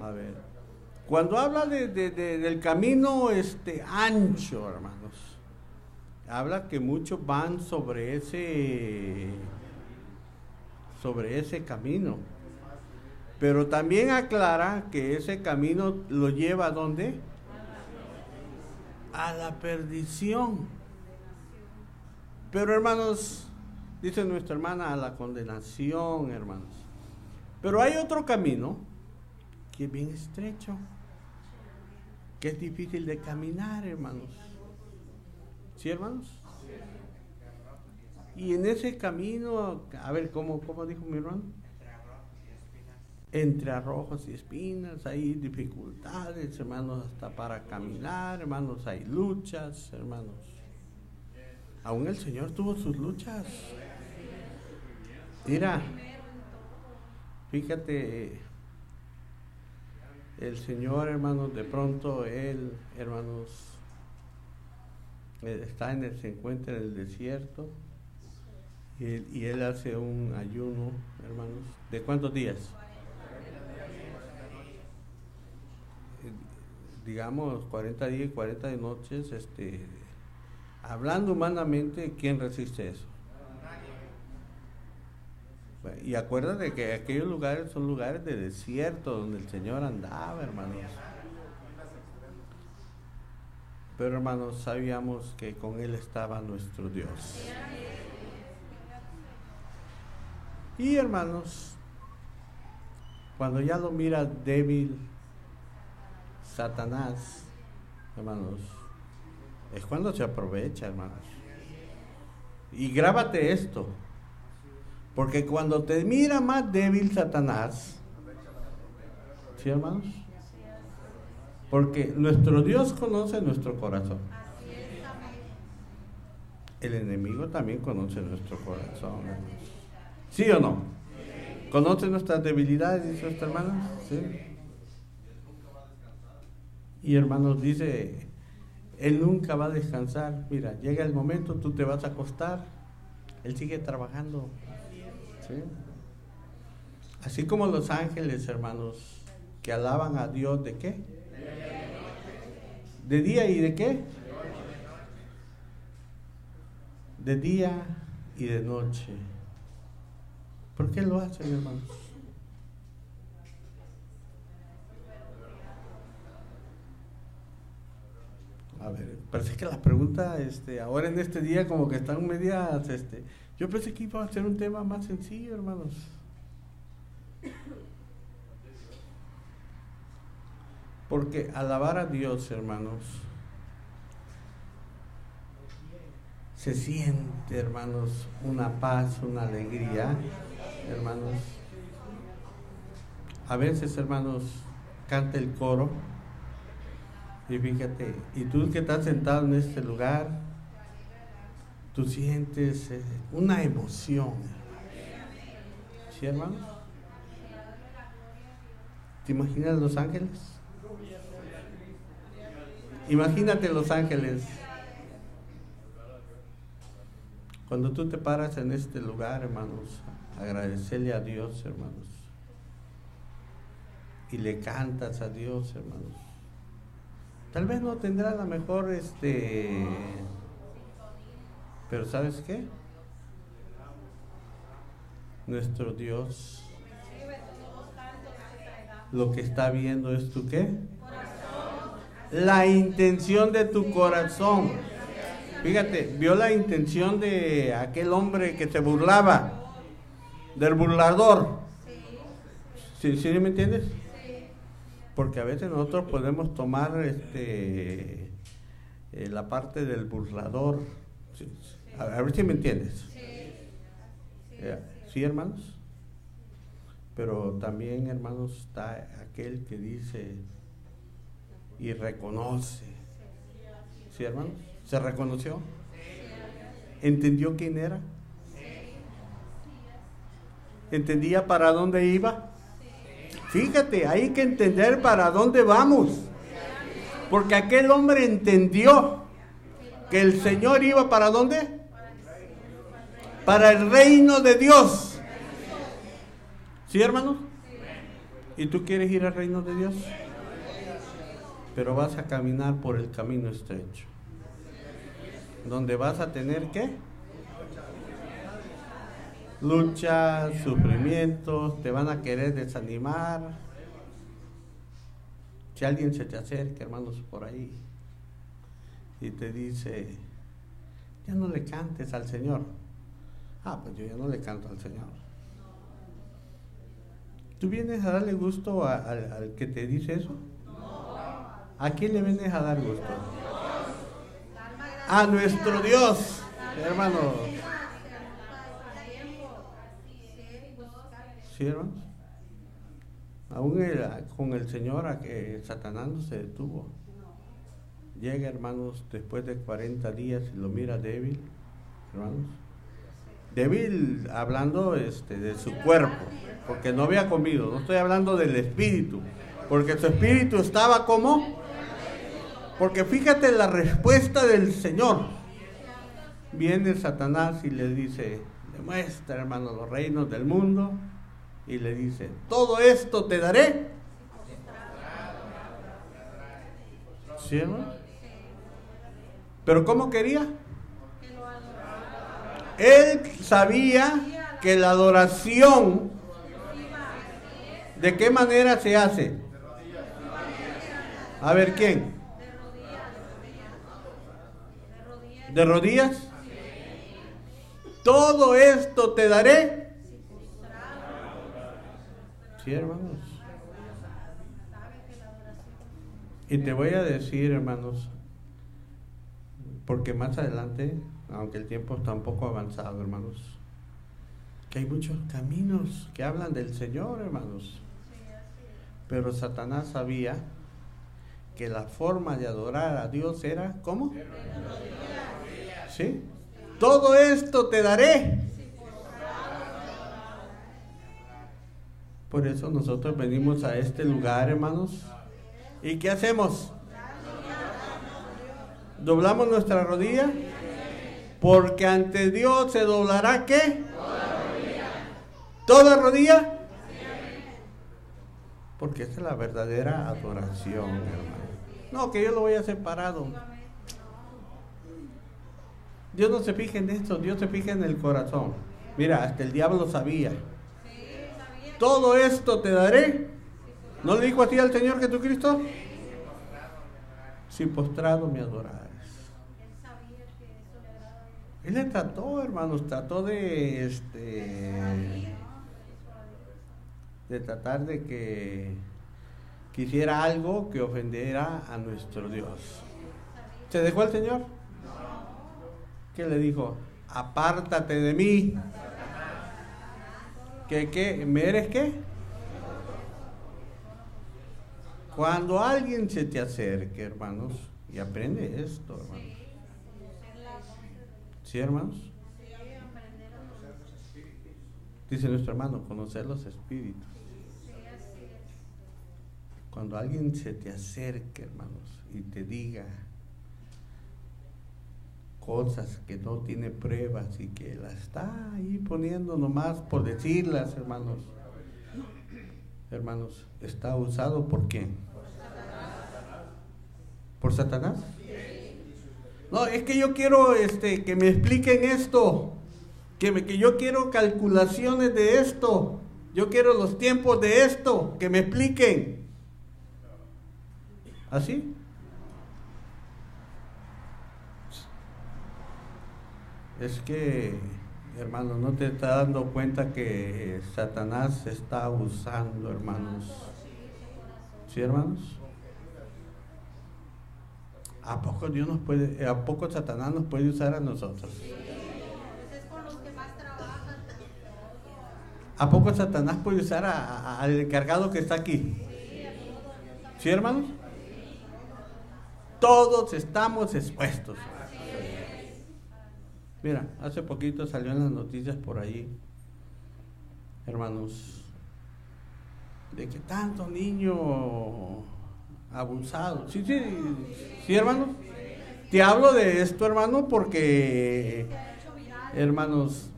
A ver, cuando habla del camino ancho, hermanos, habla que muchos van sobre ese camino, pero también aclara que ese camino lo lleva ¿a dónde? A la perdición. Pero hermanos, dice nuestra hermana, a la condenación, hermanos. Pero hay otro camino que es bien estrecho, que es difícil de caminar, hermanos. ¿Sí, hermanos? Y en ese camino, a ver, ¿cómo dijo mi hermano? Entre arrojos y espinas, hay dificultades, hermanos, hasta para caminar, hermanos, hay luchas, hermanos. Aún el Señor tuvo sus luchas. Mira, fíjate, el Señor, hermanos, de pronto Él, hermanos, se encuentra en el desierto y Él hace un ayuno, hermanos. ¿De cuántos días? Digamos 40 días y 40 noches, hablando humanamente, ¿quién resiste eso? Bueno, y acuérdate que aquellos lugares son lugares de desierto donde el Señor andaba, hermanos. Pero hermanos, sabíamos que con Él estaba nuestro Dios. Y hermanos, cuando ya lo mira débil Satanás, hermanos, es cuando se aprovecha, hermanos. Y grábate esto, porque cuando te mira más débil Satanás, ¿sí, hermanos? Porque nuestro Dios conoce nuestro corazón. El enemigo también conoce nuestro corazón, hermanos. ¿Sí o no? ¿Conoce nuestras debilidades, dice nuestra hermana? Sí. Y hermanos, dice, Él nunca va a descansar. Mira, llega el momento, tú te vas a acostar, Él sigue trabajando. ¿Sí? Así como los ángeles, hermanos, que alaban a Dios, ¿de qué? ¿De día y de qué? De día y de noche. ¿Por qué lo hacen, hermanos? A ver, parece que la pregunta, ahora en este día como que están medias, yo pensé que iba a ser un tema más sencillo, hermanos. Porque alabar a Dios, hermanos, se siente, hermanos, una paz, una alegría, hermanos. A veces, hermanos, canta el coro. Y fíjate, y tú que estás sentado en este lugar, tú sientes una emoción. ¿Sí, hermanos? ¿Te imaginas los ángeles? Imagínate los ángeles. Cuando tú te paras en este lugar, hermanos, agradecerle a Dios, hermanos. Y le cantas a Dios, hermanos. Tal vez no tendrá la mejor, pero ¿sabes qué? Nuestro Dios lo que está viendo es tu ¿qué? La intención de tu corazón. Fíjate, vio la intención de aquel hombre que se burlaba, del burlador. ¿Sí me entiendes? Porque a veces nosotros podemos tomar la parte del burlador. A ver si me entiendes. ¿Sí, hermanos? Pero también, hermanos, está aquel que dice y reconoce. ¿Sí, hermanos? ¿Se reconoció? ¿Entendió quién era? ¿Entendía para dónde iba? Fíjate, hay que entender para dónde vamos. Porque aquel hombre entendió que el Señor iba ¿para dónde? Para el reino de Dios. ¿Sí, hermanos? ¿Y tú quieres ir al reino de Dios? Pero vas a caminar por el camino estrecho, donde vas a tener ¿qué? Luchas, sufrimientos, te van a querer desanimar. Si alguien se te acerca, hermanos, por ahí y te dice, ya no le cantes al Señor. Pues yo ya no le canto al Señor. ¿Tú vienes a darle gusto al que te dice eso? ¿A quién le vienes a dar gusto? A nuestro Dios, hermano. ¿Sí, hermanos? Aún con el Señor a que Satanás no se detuvo. Llega, hermanos, después de 40 días y lo mira débil, hermanos. Débil hablando de su cuerpo, porque no había comido. No estoy hablando del espíritu, porque su espíritu estaba como. Porque fíjate la respuesta del Señor. Viene Satanás y le dice, demuestra, hermano, los reinos del mundo. Y le dice, todo esto te daré. ¿Sí, hermano? ¿Pero cómo quería? Él sabía que la adoración, ¿de qué manera se hace? A ver, ¿quién? ¿De rodillas? Todo esto te daré. Sí, hermanos. Y te voy a decir, hermanos, porque más adelante, aunque el tiempo está un poco avanzado, hermanos, que hay muchos caminos que hablan del Señor, hermanos. Pero Satanás sabía que la forma de adorar a Dios era, ¿cómo? ¿Sí? Todo esto te daré. Por eso nosotros venimos a este lugar, hermanos. ¿Y qué hacemos? ¿Doblamos nuestra rodilla? Porque ante Dios se doblará ¿qué? ¿Toda rodilla? Porque esa es la verdadera adoración, hermano. No, que yo lo voy a hacer parado. Dios no se fija en esto, Dios se fija en el corazón. Mira, hasta el diablo sabía. Todo esto te daré. ¿No le dijo así al Señor Jesucristo? Si postrado me adorares. Él le trató, hermanos, trató de tratar de que quisiera algo que ofendiera a nuestro Dios. ¿Se dejó el Señor? ¿Qué le dijo? Apártate de mí. ¿Qué? ¿Me eres qué? Cuando alguien se te acerque, hermanos, y aprende esto, hermanos. ¿Sí, hermanos? Dice nuestro hermano, conocer los espíritus. Cuando alguien se te acerque, hermanos, y te diga cosas que no tiene pruebas y que las está ahí poniendo nomás por decirlas, hermanos. Hermanos, ¿está usado por quién? ¿Por Satanás? No, es que yo quiero que me expliquen esto, que yo quiero calculaciones de esto, yo quiero los tiempos de esto, que me expliquen. ¿Así? Es que, hermano, no te estás dando cuenta que Satanás está usando, hermanos. ¿Sí, hermanos? ¿A poco Dios nos puede, a poco Satanás nos puede usar a nosotros? ¿A poco Satanás puede usar al encargado que está aquí? ¿Sí, hermanos? Todos estamos expuestos. Mira, hace poquito salió en las noticias por ahí, hermanos, de de que tanto niño abusado. Sí, hermanos. Te hablo de esto, hermano, porque, hermanos,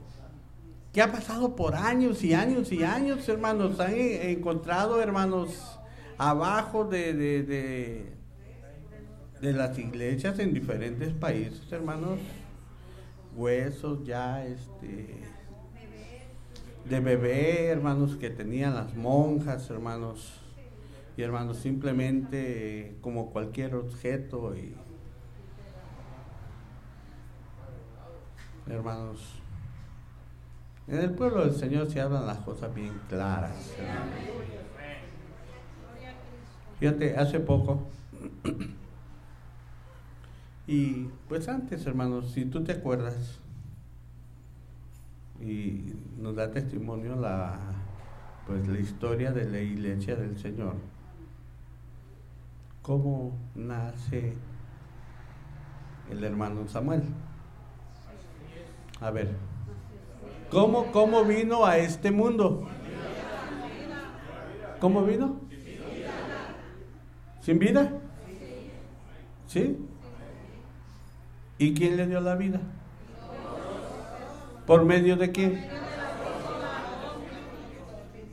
que ha pasado por años y años y años, hermanos, han encontrado, hermanos, abajo de las iglesias en diferentes países, hermanos, huesos ya, de bebé, hermanos, que tenían las monjas, hermanos, y hermanos, simplemente como cualquier objeto, y hermanos, en el pueblo del Señor se hablan las cosas bien claras, hermanos. Fíjate, hace poco, y pues antes, hermanos, si tú te acuerdas, y nos da testimonio la historia de la iglesia del Señor, cómo nace el hermano Samuel. A ver, ¿cómo vino a este mundo? ¿Cómo vino? ¿Sin vida? ¿Sí? ¿Y quién le dio la vida? ¿Por medio de quién?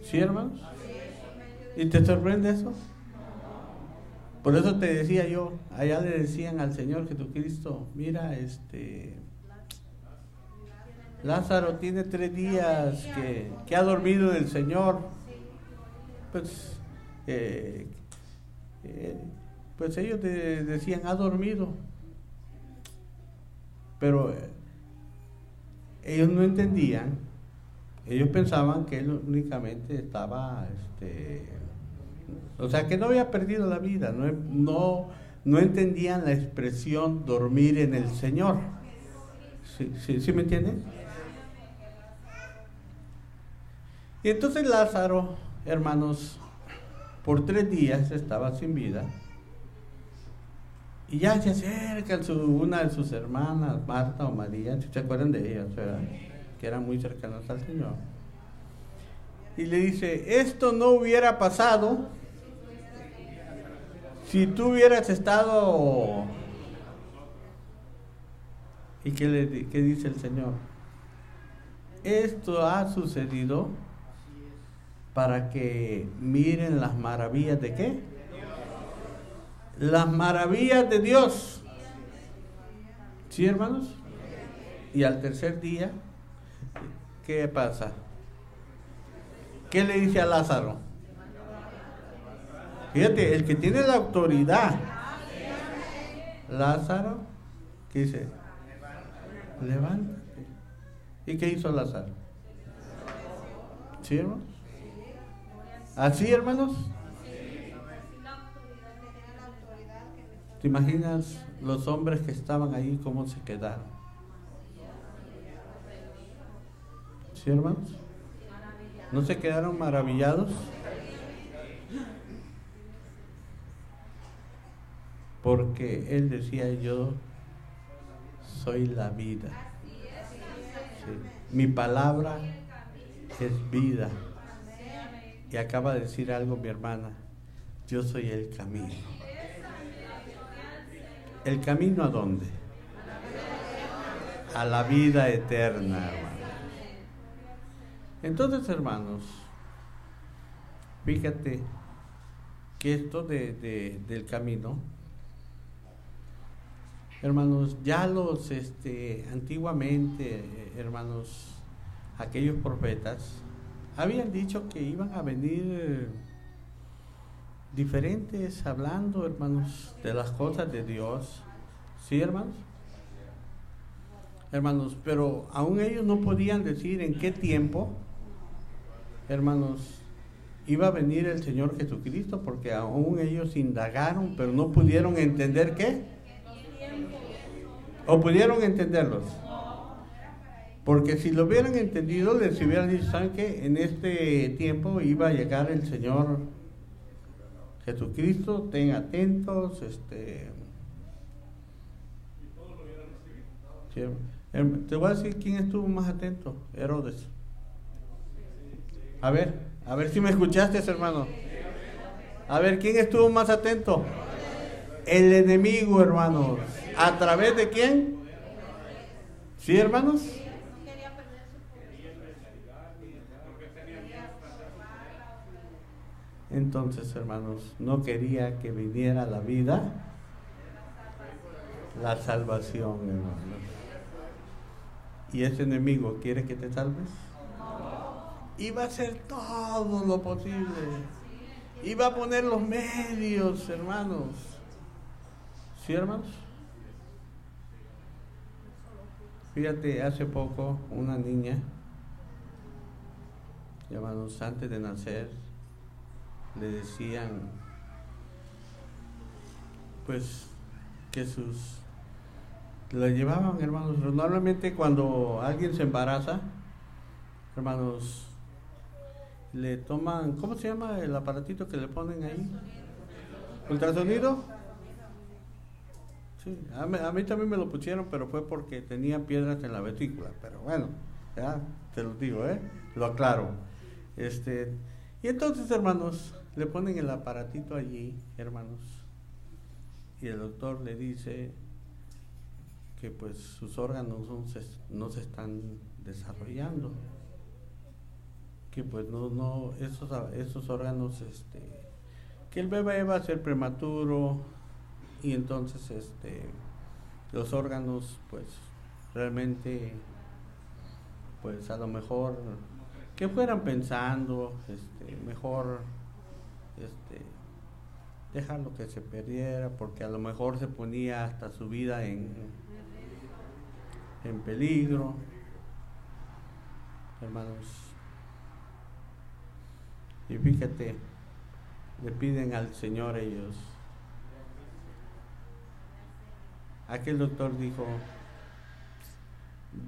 ¿Sí, hermanos? ¿Y te sorprende eso? Por eso te decía yo, allá le decían al Señor Jesucristo, mira, Lázaro tiene 3 días que ha dormido del Señor. Pues ellos decían, ha dormido. Pero ellos no entendían, ellos pensaban que él únicamente estaba, o sea, que no había perdido la vida, no entendían la expresión dormir en el Señor. ¿Sí me entienden? Y entonces Lázaro, hermanos, por 3 días estaba sin vida. Y ya se acerca una de sus hermanas, Marta o María, si se acuerdan de ellas, ¿verdad? Que eran muy cercanas al Señor. Y le dice, esto no hubiera pasado si tú hubieras estado... ¿Y qué dice el Señor? Esto ha sucedido para que miren las maravillas de ¿qué? Las maravillas de Dios. ¿Sí, hermanos? Y al tercer día, ¿qué pasa? ¿Qué le dice a Lázaro? Fíjate, el que tiene la autoridad, Lázaro, ¿qué dice? Levántate. ¿Y qué hizo Lázaro? ¿Sí, hermanos? ¿Así, hermanos? ¿Te imaginas los hombres que estaban ahí cómo se quedaron? ¿Sí, hermanos? ¿No se quedaron maravillados? Porque él decía, yo soy la vida. Sí. Mi palabra es vida. Y acaba de decir algo mi hermana, yo soy el camino. ¿El camino a dónde? A la vida eterna, hermanos. Entonces, hermanos, fíjate que esto del camino, hermanos, ya los antiguamente, hermanos, aquellos profetas habían dicho que iban a venir diferentes hablando, hermanos, de las cosas de Dios. ¿Sí, hermanos? Hermanos, pero aún ellos no podían decir en qué tiempo, hermanos, iba a venir el Señor Jesucristo, porque aún ellos indagaron, pero no pudieron entender qué. ¿O pudieron entenderlos? Porque si lo hubieran entendido, les hubieran dicho, ¿saben qué? En este tiempo iba a llegar el Señor Jesucristo, estén atentos, sí, te voy a decir quién estuvo más atento. Herodes. A ver, A ver si me escuchaste, hermano. A ver, ¿quién estuvo más atento? El enemigo, hermanos. ¿A través de quién? ¿Sí, hermanos? Entonces, hermanos, no quería que viniera la vida, la salvación, hermanos. ¿Y ese enemigo quiere que te salves? Iba a hacer todo lo posible. Iba a poner los medios, hermanos. ¿Sí, hermanos? Fíjate, hace poco una niña, hermanos, antes de nacer, le decían, pues, que la llevaban, hermanos. Normalmente cuando alguien se embaraza, hermanos, le toman, ¿cómo se llama el aparatito que le ponen ahí? ¿Ultrasonido? Sí, a mí también me lo pusieron, pero fue porque tenía piedras en la vesícula. Pero bueno, ya te lo digo, lo aclaro. Y entonces, hermanos, le ponen el aparatito allí, hermanos, y el doctor le dice que pues sus órganos no se están desarrollando, que pues no esos órganos, que el bebé va a ser prematuro, y entonces los órganos pues realmente pues a lo mejor que fueran pensando mejor dejarlo que se perdiera, porque a lo mejor se ponía hasta su vida en peligro, hermanos. Y fíjate, le piden al Señor ellos. Aquel doctor dijo,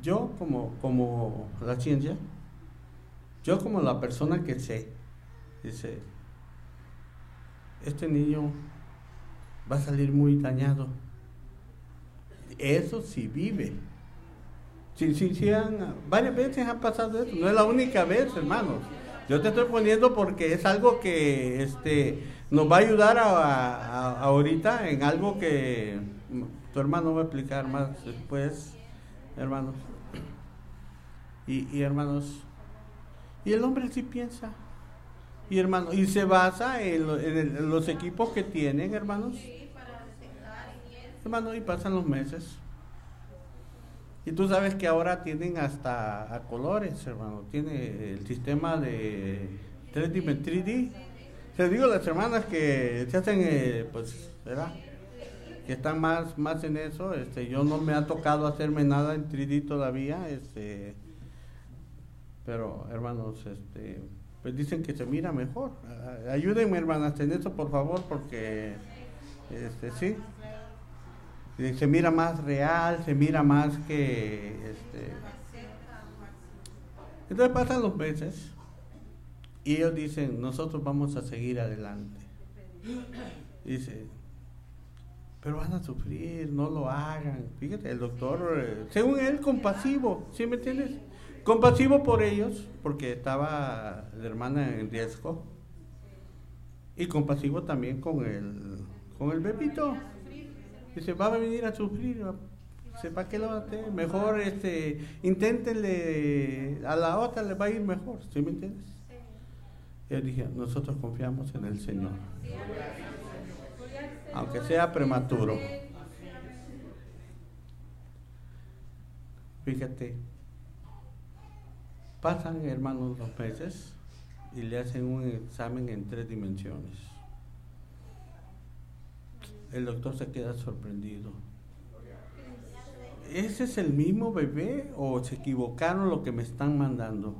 yo como la ciencia, yo como la persona que sé, dice, este niño va a salir muy dañado. Eso sí vive. Sí, varias veces han pasado eso, no es la única vez, hermanos. Yo te estoy poniendo porque es algo que nos va a ayudar ahorita en algo que tu hermano va a explicar más después, hermanos. Y hermanos, y el hombre sí piensa, y hermanos, y se basa en los equipos que tienen, hermanos. Hermanos, y pasan los meses. Y tú sabes que ahora tienen hasta a colores, hermano. Tiene el sistema de 3D. Te digo, las hermanas que se hacen, pues, ¿verdad? Que están más en eso. Yo no me ha tocado hacerme nada en 3D todavía. Pero, hermanos, pues dicen que se mira mejor. Ayúdenme, hermanas, en eso, por favor, porque, sí. Se mira más real, se mira más que Entonces pasan los meses y ellos dicen, nosotros vamos a seguir adelante. Dice, pero van a sufrir, no lo hagan. Fíjate, el doctor, según él, compasivo, ¿sí me entiendes? Compasivo por ellos, porque estaba la hermana en riesgo, y compasivo también con el bebito. Dice, va a venir a sufrir, ¿para qué lo va a hacer? Mejor inténtenle, a la otra le va a ir mejor, ¿sí me entiendes? Yo dije, nosotros confiamos en el Señor, aunque sea prematuro. Fíjate, pasan, hermanos, los meses y le hacen un examen en 3 dimensiones. El doctor se queda sorprendido. ¿Ese es el mismo bebé o se equivocaron lo que me están mandando?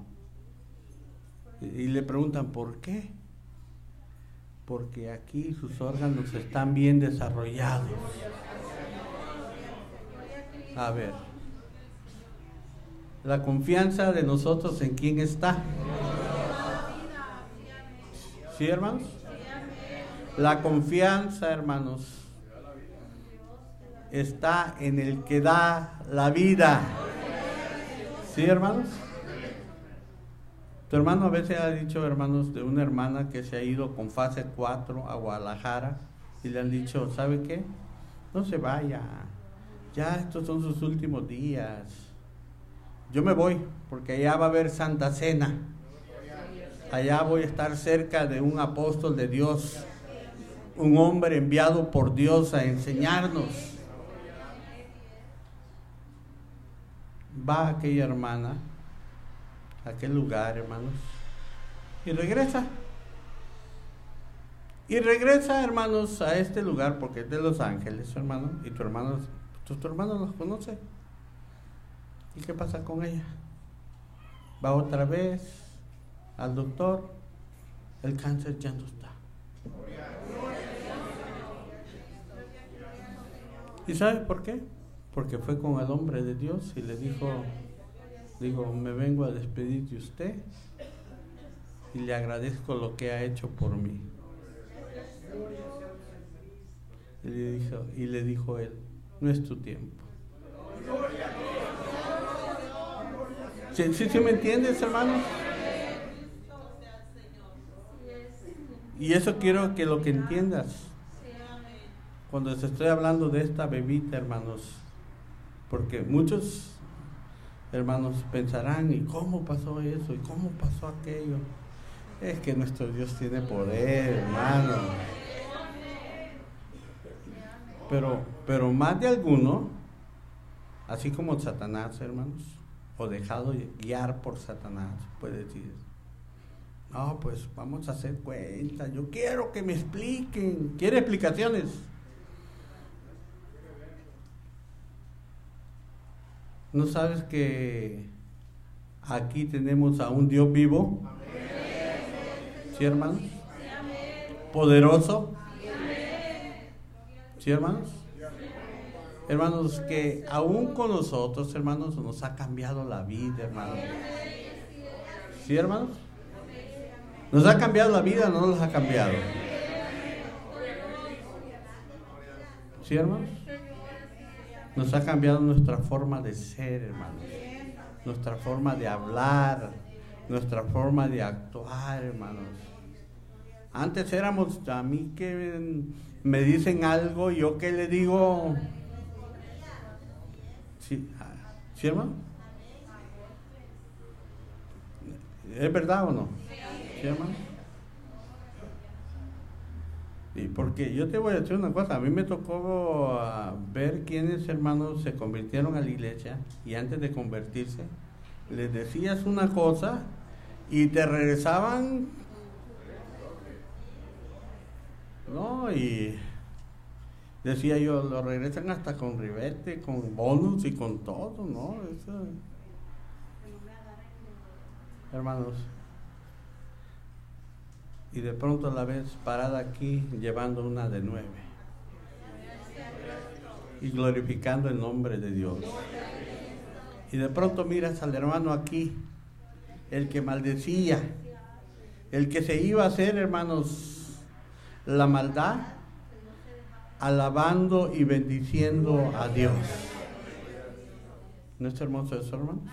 Y le preguntan, ¿por qué? Porque aquí sus órganos están bien desarrollados. A ver, la confianza de nosotros, ¿en quién está? ¿Sí, hermanos? La confianza, hermanos, está en el que da la vida. ¿Sí, hermanos? Tu hermano a veces ha dicho, hermanos, de una hermana que se ha ido con fase 4 a Guadalajara y le han dicho, ¿sabe qué? No se vaya, ya estos son sus últimos días. Yo me voy porque allá va a haber Santa Cena. Allá voy a estar cerca de un apóstol de Dios, un hombre enviado por Dios a enseñarnos. Va aquella hermana a aquel lugar, hermanos, y regresa. Y regresa, hermanos, a este lugar porque es de Los Ángeles, hermano, y tu hermano los conoce. ¿Y qué pasa con ella? Va otra vez al doctor, el cáncer ya no está. ¿Y sabe por qué? Porque fue con el hombre de Dios y le dijo, me vengo a despedir de usted y le agradezco lo que ha hecho por mí. Y le dijo él, no es tu tiempo. ¿Sí me entiendes, hermanos? Y eso quiero que lo que entiendas. Cuando te estoy hablando de esta bebita, hermanos, porque muchos hermanos pensarán, ¿y cómo pasó eso? ¿Y cómo pasó aquello? Es que nuestro Dios tiene poder, hermano. Pero más de alguno, así como Satanás, hermanos, o dejado guiar por Satanás, puede decir, no, pues vamos a hacer cuenta, yo quiero que me expliquen. ¿Quiere explicaciones? ¿No sabes que aquí tenemos a un Dios vivo? ¿Sí, hermanos? ¿Poderoso? ¿Sí, hermanos? Hermanos, que aún con nosotros, hermanos, nos ha cambiado la vida, hermanos. ¿Sí, hermanos? ¿Nos ha cambiado la vida o no nos ha cambiado? ¿Sí, hermanos? Nos ha cambiado nuestra forma de ser, hermanos. Nuestra forma de hablar, nuestra forma de actuar, hermanos. Antes éramos, a mí que me dicen algo, yo que le digo, ¿sí, ¿sí, hermano? ¿Es verdad o no? ¿Sí, hermano? Y porque yo te voy a decir una cosa, a mí me tocó ver quiénes hermanos se convirtieron a la iglesia y antes de convertirse les decías una cosa y te regresaban, ¿no? Y decía yo, lo regresan hasta con ribete, con bonus y con todo, ¿no? Eso, hermanos. Y de pronto la ves parada aquí llevando una de 9 y glorificando el nombre de Dios. Y de pronto miras al hermano aquí, el que maldecía, el que se iba a hacer, hermanos, la maldad, alabando y bendiciendo a Dios. ¿No es hermoso eso, hermanos?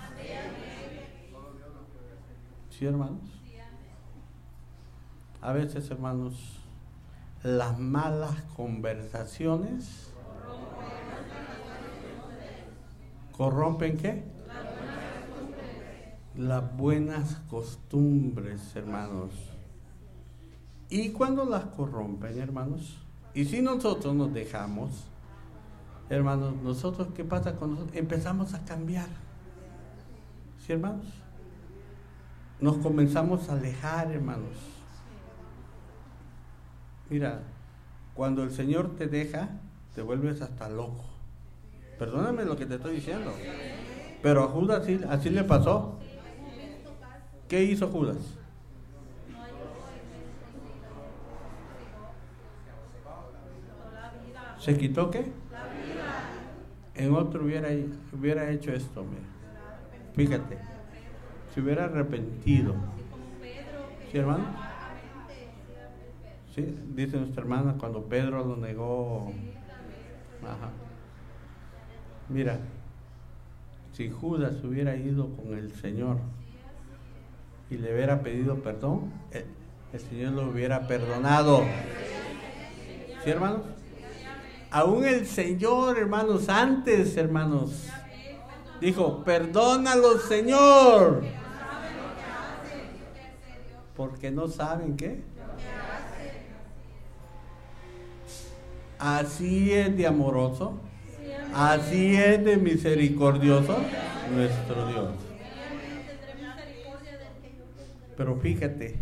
¿Sí, hermanos? A veces, hermanos, las malas conversaciones corrompen ¿qué? Las buenas costumbres, hermanos. Y cuando las corrompen, hermanos, y si nosotros nos dejamos, hermanos, nosotros, ¿qué pasa con nosotros? Empezamos a cambiar. ¿Sí, hermanos? Nos comenzamos a alejar, hermanos. Mira, cuando el Señor te deja, te vuelves hasta loco. Perdóname lo que te estoy diciendo. Pero a Judas así le pasó. ¿Qué hizo Judas? ¿Se quitó qué? En otro hubiera hecho esto, mira. Fíjate. Se hubiera arrepentido. ¿Sí, hermano? Sí, dice nuestra hermana cuando Pedro lo negó. Ajá. Mira, si Judas hubiera ido con el Señor y le hubiera pedido perdón, el Señor lo hubiera perdonado. ¿Sí, hermanos? Aún el Señor, hermanos, antes, hermanos, dijo, perdónalo, Señor, porque no saben qué. Así es de amoroso, así es de misericordioso nuestro Dios. Pero fíjate,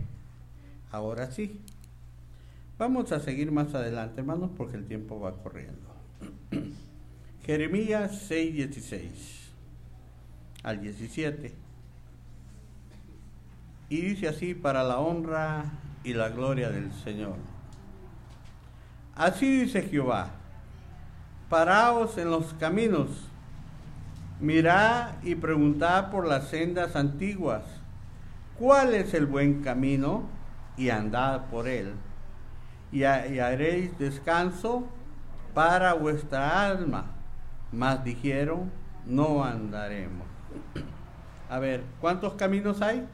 ahora sí, vamos a seguir más adelante, hermanos, porque el tiempo va corriendo. Jeremías 6:16 al 17. Y dice así, para la honra y la gloria del Señor. Así dice Jehová, paraos en los caminos, mirad y preguntad por las sendas antiguas, cuál es el buen camino, y andad por él, y haréis descanso para vuestra alma. Mas dijeron, no andaremos. A ver, ¿cuántos caminos hay?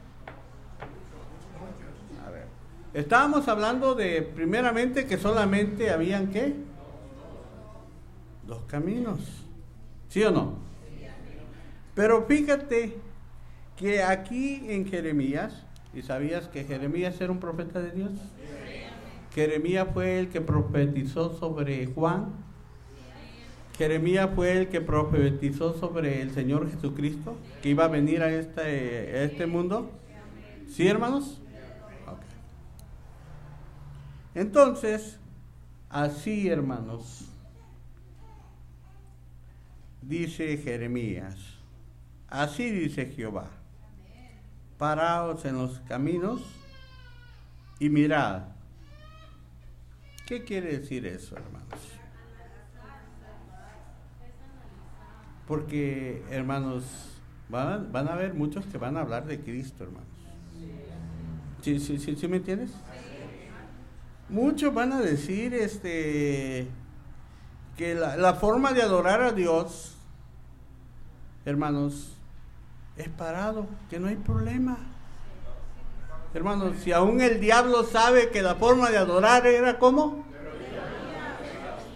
A ver, estábamos hablando de, primeramente, que solamente habían, ¿qué? 2 caminos. ¿Sí o no? Pero fíjate que aquí en Jeremías, ¿y sabías que Jeremías era un profeta de Dios? Jeremías fue el que profetizó sobre Juan. Jeremías fue el que profetizó sobre el Señor Jesucristo, que iba a venir a este mundo. ¿Sí, hermanos? Okay. Entonces, así, hermanos, dice Jeremías, así dice Jehová, paraos en los caminos y mirad. ¿Qué quiere decir eso, hermanos? Porque, hermanos, van a haber muchos que van a hablar de Cristo, hermanos. ¿Sí me entiendes? Muchos van a decir que la forma de adorar a Dios, hermanos, es parado, que no hay problema. Hermanos, si aún el diablo sabe que la forma de adorar era ¿cómo?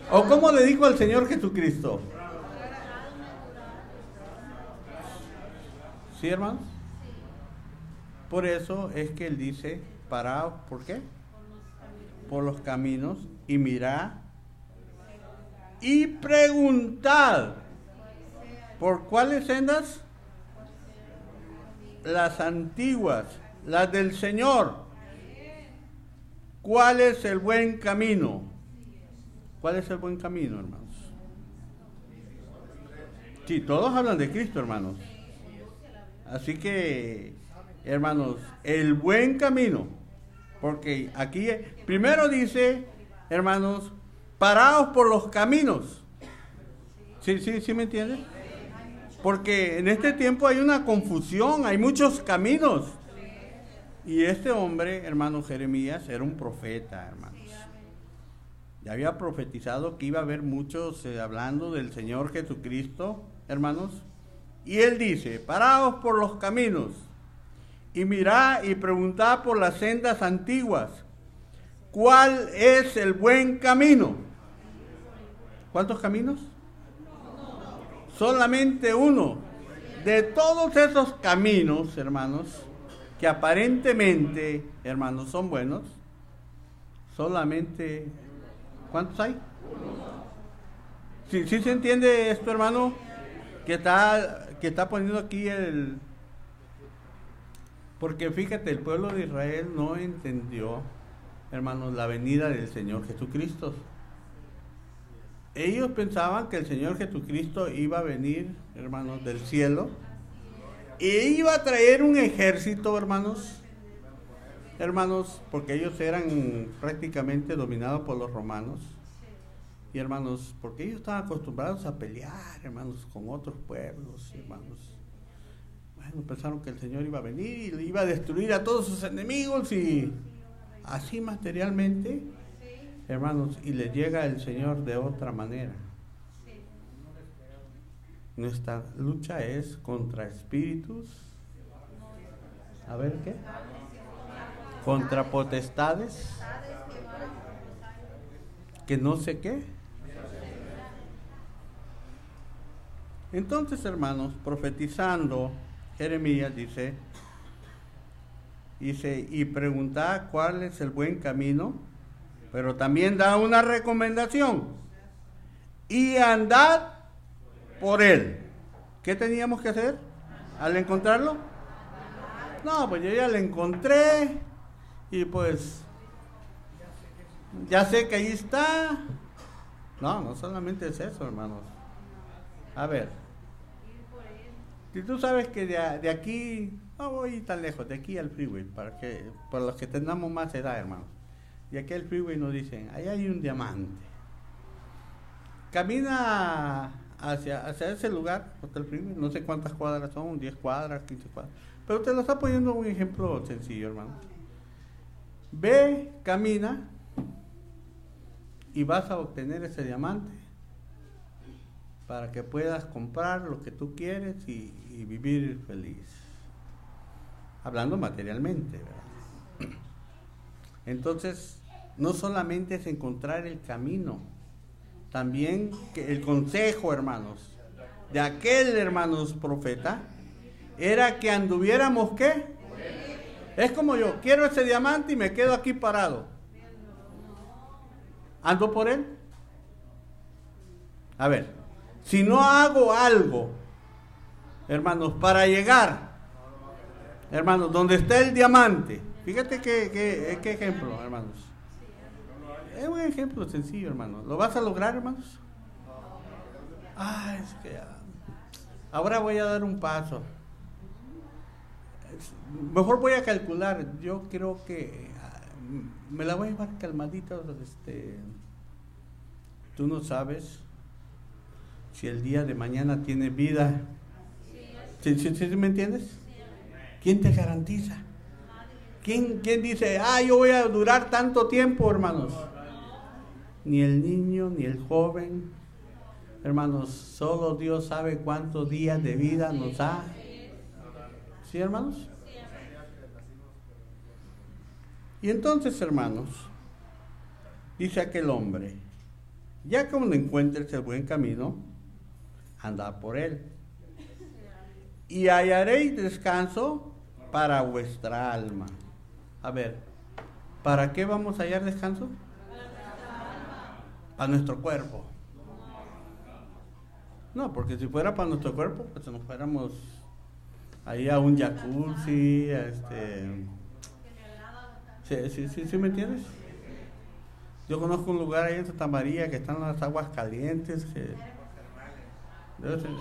¿O cómo le dijo al Señor Jesucristo? ¿Sí, hermanos? Por eso es que él dice, paraos, ¿por qué? Por los caminos y mirad y preguntad. ¿Por cuáles sendas? Las antiguas, las del Señor. ¿Cuál es el buen camino? ¿Cuál es el buen camino, hermanos? Sí, todos hablan de Cristo, hermanos. Así que, hermanos, el buen camino, porque aquí primero dice, hermanos, paraos por los caminos. ¿Sí me entienden? Porque en este tiempo hay una confusión, hay muchos caminos. Y este hombre, hermano Jeremías, era un profeta, hermanos. Ya había profetizado que iba a haber muchos hablando del Señor Jesucristo, hermanos. Y él dice, paraos por los caminos y mirad y preguntad por las sendas antiguas, ¿cuál es el buen camino? ¿Cuántos caminos? Solamente uno. De todos esos caminos, hermanos, que aparentemente, hermanos, son buenos, solamente, ¿cuántos hay? ¿Sí se entiende esto, hermano? Que está poniendo aquí porque fíjate, el pueblo de Israel no entendió, hermanos, la venida del Señor Jesucristo. Ellos pensaban que el Señor Jesucristo iba a venir, hermanos, del cielo, e iba a traer un ejército, hermanos, porque ellos eran prácticamente dominados por los romanos. Y hermanos, porque ellos estaban acostumbrados a pelear, hermanos, con otros pueblos, hermanos. Bueno, pensaron que el Señor iba a venir y iba a destruir a todos sus enemigos y así materialmente, hermanos, y les llega el Señor de otra manera. Nuestra lucha es contra espíritus. A ver, ¿qué? Contra potestades. Que no sé qué. Entonces, hermanos, profetizando, Jeremías dice, y preguntad cuál es el buen camino, pero también da una recomendación, y andad por él. ¿Qué teníamos que hacer al encontrarlo? No, pues yo ya lo encontré, y pues ya sé que ahí está. No solamente es eso, hermanos. A ver, si tú sabes que de aquí, no voy tan lejos, de aquí al freeway, para los que tengamos más edad, hermanos. De aquí al freeway nos dicen, ahí hay un diamante. Camina hacia ese lugar, hasta el freeway, no sé cuántas cuadras son, 10 cuadras, 15 cuadras. Pero te lo está poniendo un ejemplo sencillo, hermano. Ve, camina, y vas a obtener ese diamante para que puedas comprar lo que tú quieres y vivir feliz. Hablando materialmente, ¿verdad? Entonces, no solamente es encontrar el camino, también el consejo, hermanos, de aquel, hermanos, profeta, era que anduviéramos, ¿qué? Es como yo, quiero ese diamante y me quedo aquí parado. ¿Ando por él? A ver, si no hago algo, hermanos, para llegar, hermanos, donde está el diamante, fíjate qué ejemplo, hermanos. Es un ejemplo sencillo, hermanos. ¿Lo vas a lograr, hermanos? Es que ahora voy a dar un paso. Mejor voy a calcular. Yo creo que me la voy a llevar calmadita. Tú no sabes si el día de mañana tiene vida. ¿Sí me entiendes? ¿Quién te garantiza? ¿Quién dice, yo voy a durar tanto tiempo, hermanos? Ni el niño, ni el joven. Hermanos, solo Dios sabe cuántos días de vida nos da. ¿Sí, hermanos? Y entonces, hermanos, dice aquel hombre, ya que uno encuentres el buen camino, andad por él. Y hallaréis descanso para vuestra alma. A ver, ¿para qué vamos a hallar descanso? Para nuestro cuerpo. No, porque si fuera para nuestro cuerpo, pues nos fuéramos ahí a un jacuzzi, ¿Sí me entiendes? Yo conozco un lugar ahí en Santa María que están las aguas calientes,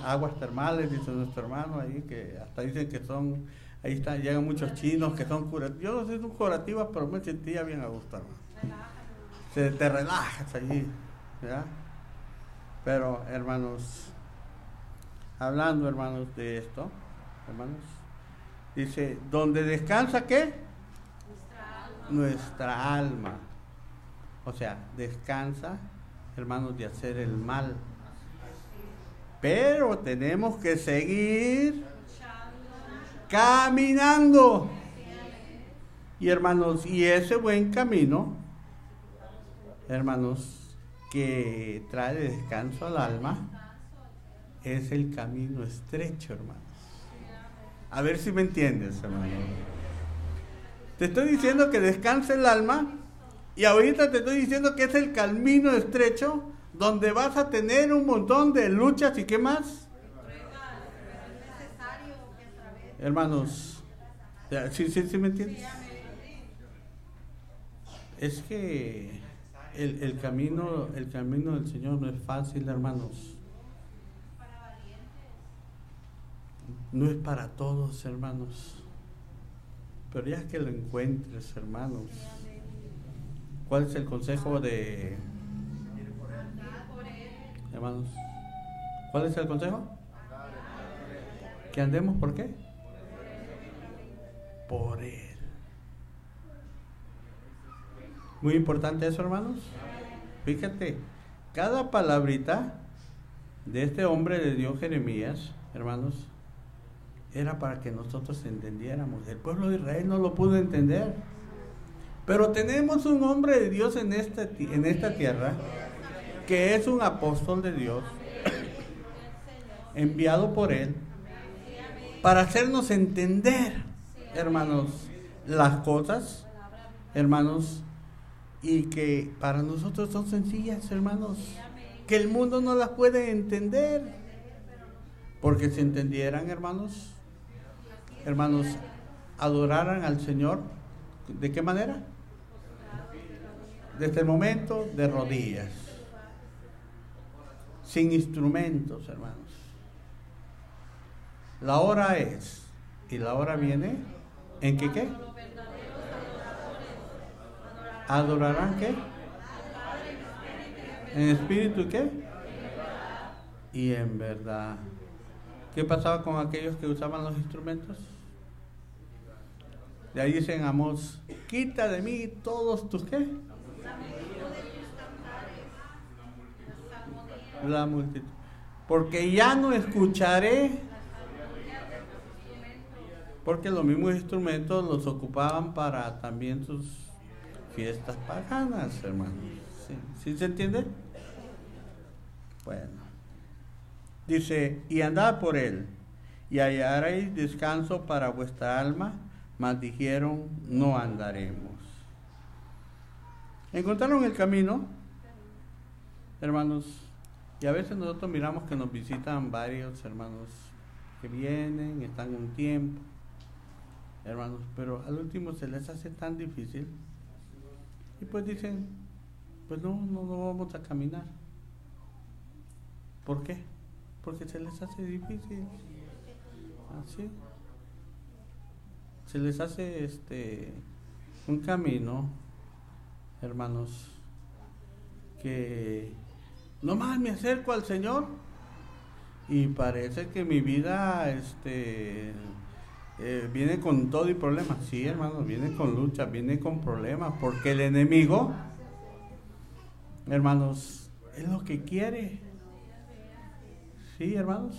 aguas termales, dice nuestro hermano ahí, que hasta dicen que son, ahí están, llegan muchos chinos que son curativas. Yo no sé si son curativas, pero me sentía bien a gusto, hermano. Te relajas allí, ¿verdad? Pero, hermanos, hablando, hermanos, de esto, hermanos, dice, ¿dónde descansa qué? Nuestra alma. O sea, descansa, hermanos, de hacer el mal. Pero tenemos que seguir caminando. Y hermanos, y ese buen camino, hermanos, que trae descanso al alma, es el camino estrecho, hermanos. A ver si me entiendes, hermano. Te estoy diciendo que descanse el alma, y ahorita te estoy diciendo que es el camino estrecho donde vas a tener un montón de luchas y qué más. Hermanos, ¿sí me entiendes? Es que el camino del Señor no es fácil, hermanos. No es para todos, hermanos. Pero ya que lo encuentres, hermanos, ¿cuál es el consejo de... hermanos? ¿Cuál es el consejo? Que andemos, ¿por qué? Por Él. Muy importante eso, hermanos. Fíjate, cada palabrita de este hombre de Dios, Jeremías, hermanos, era para que nosotros entendiéramos. El pueblo de Israel no lo pudo entender. Pero tenemos un hombre de Dios en esta tierra, que es un apóstol de Dios, enviado por Él, para hacernos entender, hermanos, las cosas, hermanos, y que para nosotros son sencillas, hermanos, que el mundo no las puede entender, porque si entendieran, hermanos, adoraran al Señor, ¿de qué manera? Desde el momento de rodillas, sin instrumentos, hermanos. La hora es, y la hora viene, ¿en qué? ¿Adorarán qué? ¿En espíritu qué? Y en verdad. ¿Qué pasaba con aquellos que usaban los instrumentos? De ahí dicen Amós, quita de mí todos tus ¿qué? La multitud. Porque ya no escucharé. Porque los mismos instrumentos los ocupaban para también sus fiestas paganas, hermanos. ¿Sí se entiende? Bueno. Dice, y andad por él, y hallaréis descanso para vuestra alma, mas dijeron, no andaremos. Encontraron el camino, hermanos, y a veces nosotros miramos que nos visitan varios hermanos que vienen, están un tiempo, hermanos, pero al último se les hace tan difícil, y pues dicen, pues no vamos a caminar. ¿Por qué? Porque se les hace difícil. Así. Se les hace un camino, hermanos, que nomás me acerco al Señor y parece que mi vida viene con todo y problemas. Sí, hermanos, viene con lucha, viene con problemas, porque el enemigo, hermanos, es lo que quiere. Sí, hermanos,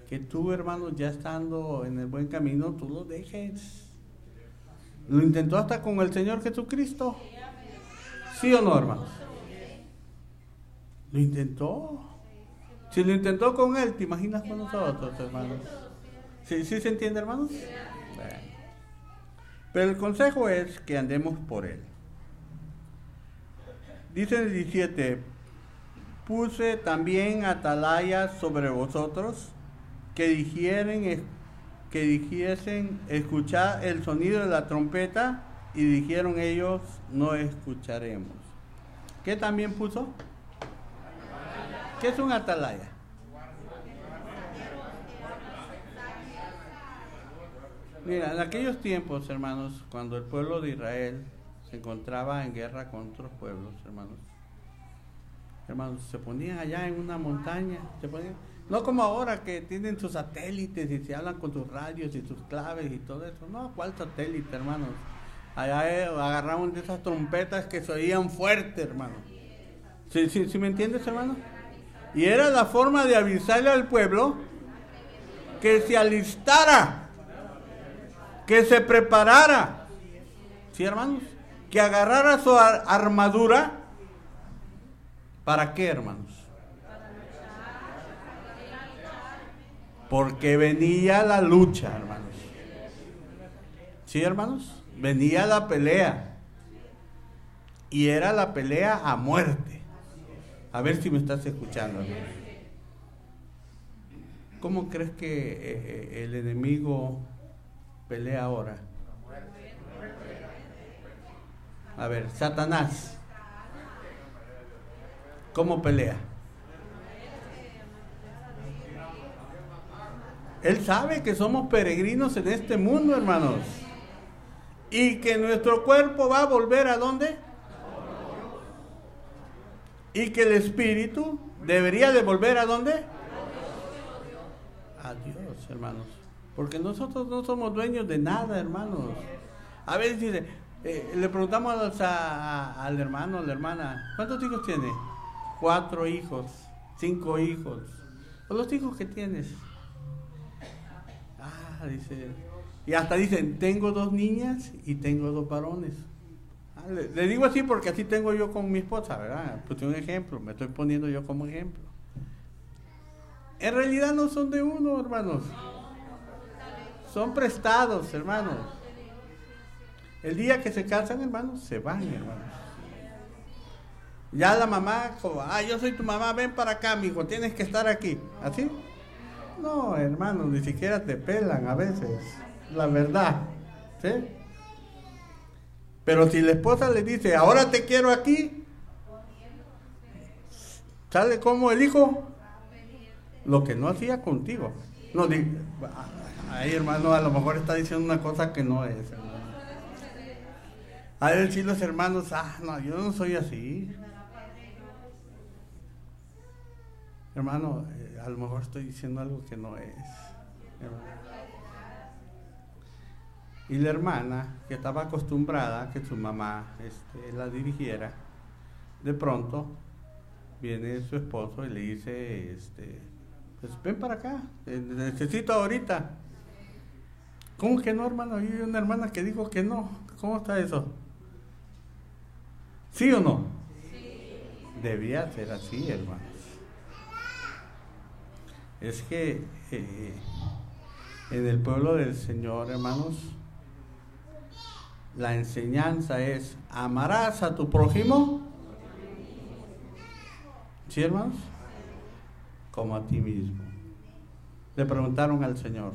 que tú, hermanos, ya estando en el buen camino, tú lo dejes. Lo intentó hasta con el Señor Jesucristo. ¿Sí o no, hermanos? Lo intentó. Si lo intentó con Él, ¿te imaginas con nosotros, hermanos? ¿Sí se entiende, hermanos? Bueno. Pero el consejo es que andemos por Él. Dice en el 17, puse también atalayas sobre vosotros, que dijesen escuchad el sonido de la trompeta, y dijeron ellos, no escucharemos. ¿Qué también puso? ¿Qué es un atalaya? Mira, en aquellos tiempos, hermanos, cuando el pueblo de Israel se encontraba en guerra con otros pueblos, hermanos, se ponían allá en una montaña, no como ahora que tienen sus satélites y se hablan con sus radios y sus claves y todo eso. No, ¿cuál satélite, hermanos? Allá agarraban de esas trompetas que se oían fuerte, hermano. ¿Sí me entiendes, hermano? Y era la forma de avisarle al pueblo que se alistara, que se preparara. ¿Sí, hermanos? Que agarrara su armadura. ¿Para qué, hermanos? Porque venía la lucha, hermanos. ¿Sí, hermanos? Venía la pelea. Y era la pelea a muerte. A ver si me estás escuchando, hermanos. ¿Cómo crees que el enemigo pelea ahora? A ver, Satanás. ¿Cómo pelea? Él sabe que somos peregrinos en este mundo, hermanos. Y que nuestro cuerpo va a volver ¿a dónde? Y que el espíritu debería de volver ¿a dónde? A Dios, hermanos. Porque nosotros no somos dueños de nada, hermanos. A veces dice, le preguntamos al hermano, a la hermana, ¿cuántos hijos tiene? 4 hijos, 5 hijos. ¿O los hijos que tienes? Dice, y hasta dicen, tengo 2 niñas y tengo 2 varones. Le digo así porque así tengo yo con mi esposa, ¿verdad? Pues un ejemplo, me estoy poniendo yo como ejemplo. En realidad no son de uno, hermanos. Son prestados, hermanos. El día que se casan, hermanos, se van, hermanos. Ya la mamá, como, yo soy tu mamá, ven para acá, mijo, tienes que estar aquí. ¿Así? No, hermanos, ni siquiera te pelan a veces, la verdad. ¿Sí? Pero si la esposa le dice, ahora te quiero aquí, sale como el hijo, lo que no hacía contigo. No, ay, hermano, a lo mejor está diciendo una cosa que no es, hermano. A decir los hermanos, no, yo no soy así. Hermano, a lo mejor estoy diciendo algo que no es. Hermano. Y la hermana, que estaba acostumbrada a que su mamá la dirigiera, de pronto viene su esposo y le dice, pues ven para acá, necesito ahorita. ¿Cómo que no, hermano? Hay una hermana que dijo que no. ¿Cómo está eso? ¿Sí o no? Sí. Debía ser así, hermanos. Es que en el pueblo del Señor, hermanos, la enseñanza es, amarás a tu prójimo, ¿sí, hermanos? Como a ti mismo. Le preguntaron al Señor,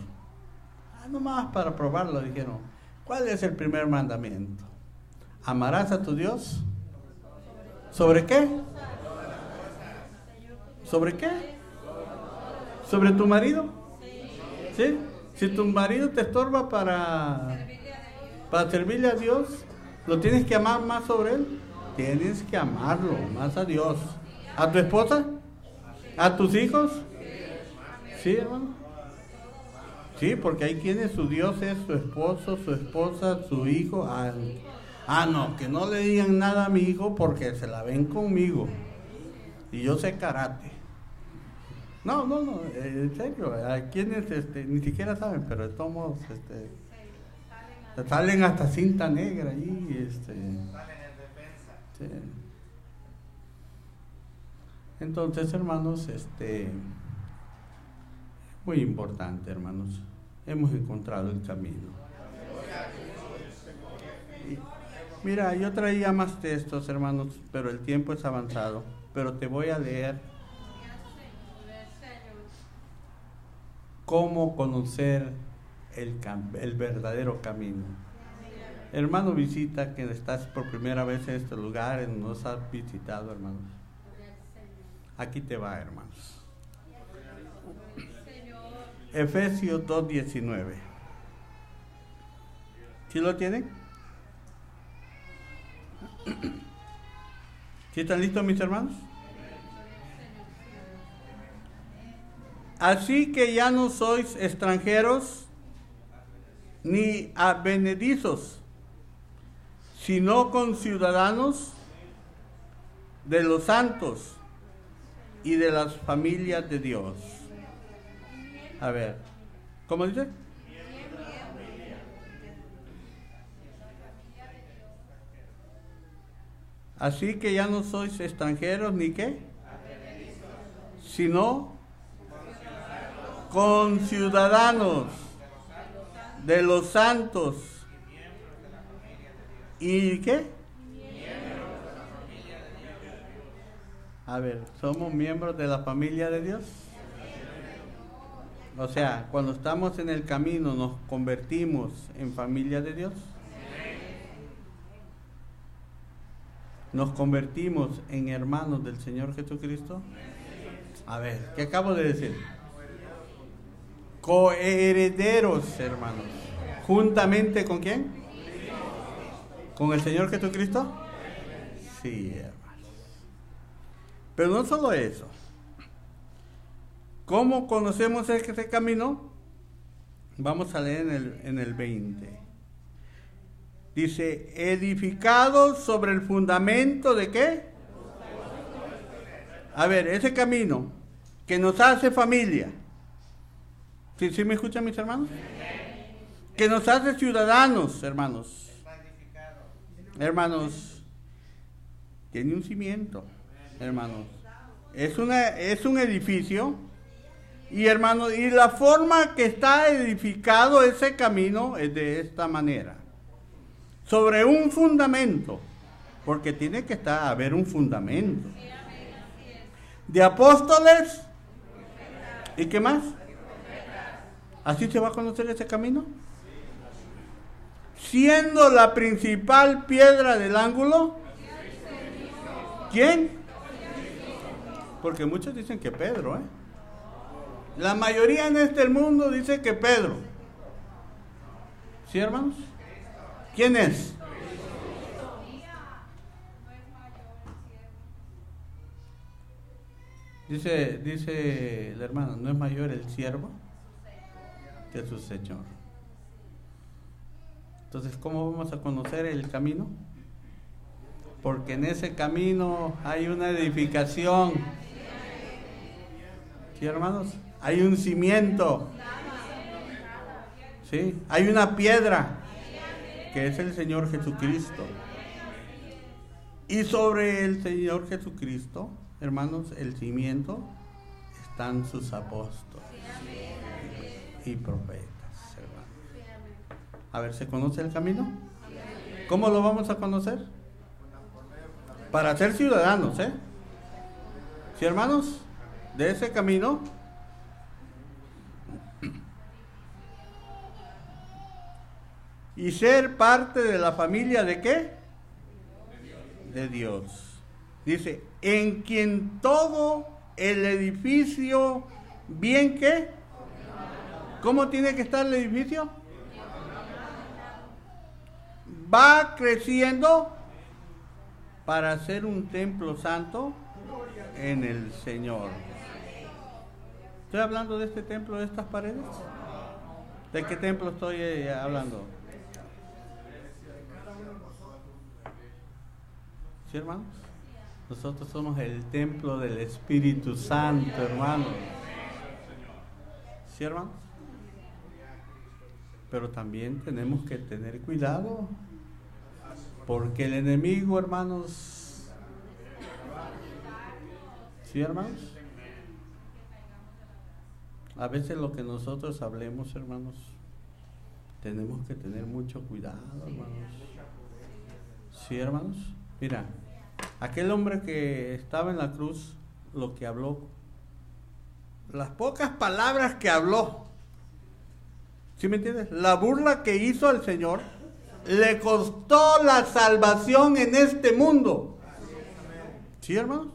nomás para probarlo, dijeron, ¿cuál es el primer mandamiento? ¿Amarás a tu Dios? ¿Sobre qué? ¿Sobre qué? ¿Sobre tu marido? ¿Sí? Si tu marido te estorba para servirle a Dios, ¿lo tienes que amar más sobre él? Tienes que amarlo más a Dios. ¿A tu esposa? ¿A tus hijos? ¿Sí, hermano? Sí, porque hay quienes su Dios es su esposo, su esposa, su hijo. No, que no le digan nada a mi hijo porque se la ven conmigo. Y yo sé karate. No, en serio, hay quienes ni siquiera saben, pero de todos modos, salen hasta cinta negra ahí, Salen en defensa. Sí. Entonces, hermanos, muy importante, hermanos, hemos encontrado el camino. Mira, yo traía más textos, hermanos, pero el tiempo es avanzado, pero te voy a leer cómo conocer el verdadero camino. Hermano, visita que estás por primera vez en este lugar, en donde nos has visitado, hermanos. Aquí te va, hermanos. Efesios 2:19. ¿Sí lo tienen? ¿Sí están listos, mis hermanos? Así que ya no sois extranjeros ni advenedizos, sino conciudadanos de los santos y de las familias de Dios. A ver, ¿cómo dice? Así que ya no sois extranjeros ni qué, sino conciudadanos de los santos y qué. A ver, ¿somos miembros de la familia de Dios? O sea, cuando estamos en el camino, ¿nos convertimos en familia de Dios? ¿Nos convertimos en hermanos del Señor Jesucristo? A ver, ¿qué acabo de decir? Coherederos, hermanos. ¿Juntamente con quién? ¿Con el Señor Jesucristo? Sí, hermanos. Pero no solo eso. ¿Cómo conocemos ese camino? Vamos a leer en el 20. Dice, edificados sobre el fundamento de ¿qué? A ver, ese camino que nos hace familia. ¿Sí me escuchan mis hermanos? Que nos hace ciudadanos, hermanos. Hermanos, tiene un cimiento, hermanos. Es un edificio. Y hermanos, y la forma que está edificado ese camino es de esta manera. Sobre un fundamento. Porque tiene que haber un fundamento. De apóstoles. ¿Y qué más? ¿Así se va a conocer ese camino? Siendo la principal piedra del ángulo. ¿Quién? Porque muchos dicen que Pedro, La mayoría en este mundo dice que Pedro. ¿Sí, hermanos? ¿Quién es? Dice el hermano, ¿no es mayor el siervo que su Señor? Entonces, ¿cómo vamos a conocer el camino? Porque en ese camino hay una edificación. ¿Sí, hermanos? Hay un cimiento. ¿Sí? Hay una piedra que es el Señor Jesucristo. Y sobre el Señor Jesucristo, hermanos, el cimiento, están sus apóstoles y profetas, hermanos. A ver, ¿se conoce el camino? ¿Cómo lo vamos a conocer? Para ser ciudadanos, ¿Sí, hermanos? De ese camino. Y ser parte de la familia ¿de qué? De Dios. Dice, en quien todo el edificio, ¿bien qué? ¿Cómo tiene que estar el edificio? Va creciendo para ser un templo santo en el Señor. ¿Estoy hablando de este templo, de estas paredes? ¿De qué templo estoy hablando? ¿Sí, hermanos? Nosotros somos el templo del Espíritu Santo, hermanos. ¿Sí, hermanos? Pero también tenemos que tener cuidado, porque el enemigo, hermanos, ¿sí, hermanos? A veces lo que nosotros hablemos, hermanos, tenemos que tener mucho cuidado, hermanos. ¿Sí, hermanos? Mira, aquel hombre que estaba en la cruz, lo que habló, las pocas palabras que habló, ¿sí me entiendes? La burla que hizo al Señor le costó la salvación en este mundo. ¿Sí, hermanos?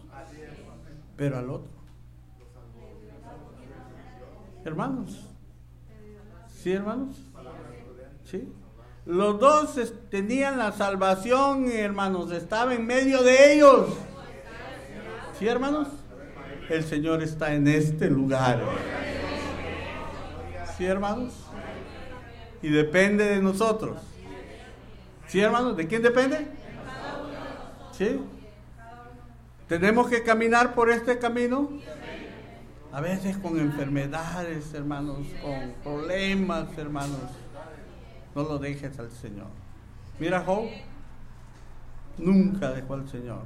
Pero al otro, hermanos, ¿sí, hermanos? ¿Sí? Los dos tenían la salvación, hermanos, estaba en medio de ellos. ¿Sí, hermanos? El Señor está en este lugar. ¿Sí, hermanos? Y depende de nosotros. ¿Sí, hermanos? ¿De quién depende? ¿Sí? ¿Tenemos que caminar por este camino? A veces con enfermedades, hermanos, con problemas, hermanos. No lo dejes al Señor. Mira, Job nunca dejó al Señor.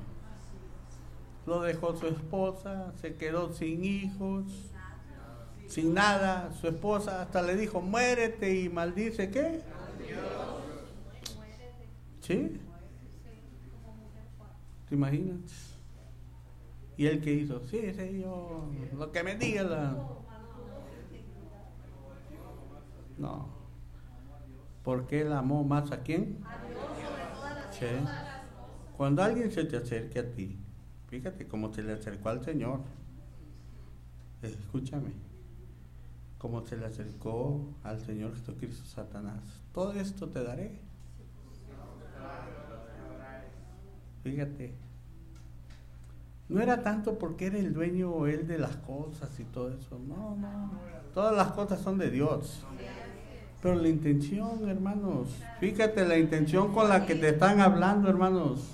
Lo dejó su esposa, se quedó sin hijos, sin nada. Su esposa hasta le dijo, muérete, y maldice, ¿qué? ¿Sí? ¿Te imaginas? ¿Y él qué hizo? Sí, yo, lo que me diga No. Porque él amó más ¿a quién? Sí. Cuando alguien se te acerque a ti, fíjate cómo se le acercó al Señor. Escúchame. Cómo se le acercó al Señor Jesucristo Satanás. Todo esto te daré. Fíjate. No era tanto porque era el dueño él de las cosas y todo eso. No. Todas las cosas son de Dios. Pero la intención, hermanos, fíjate la intención con la que te están hablando, hermanos.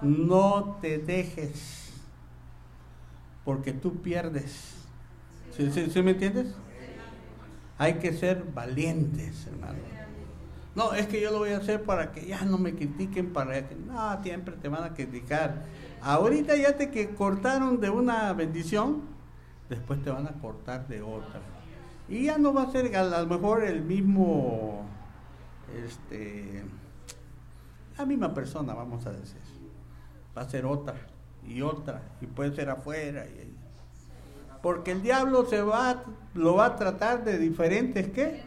No te dejes, porque tú pierdes. ¿Sí me entiendes? Hay que ser valientes, hermano. No, es que yo lo voy a hacer para que ya no me critiquen, para que no, siempre te van a criticar. Ahorita ya te cortaron de una bendición, después te van a cortar de otra. Y ya no va a ser a lo mejor el mismo, la misma persona, vamos a decir. Va a ser otra, y puede ser afuera. Porque el diablo lo va a tratar de diferentes, ¿qué?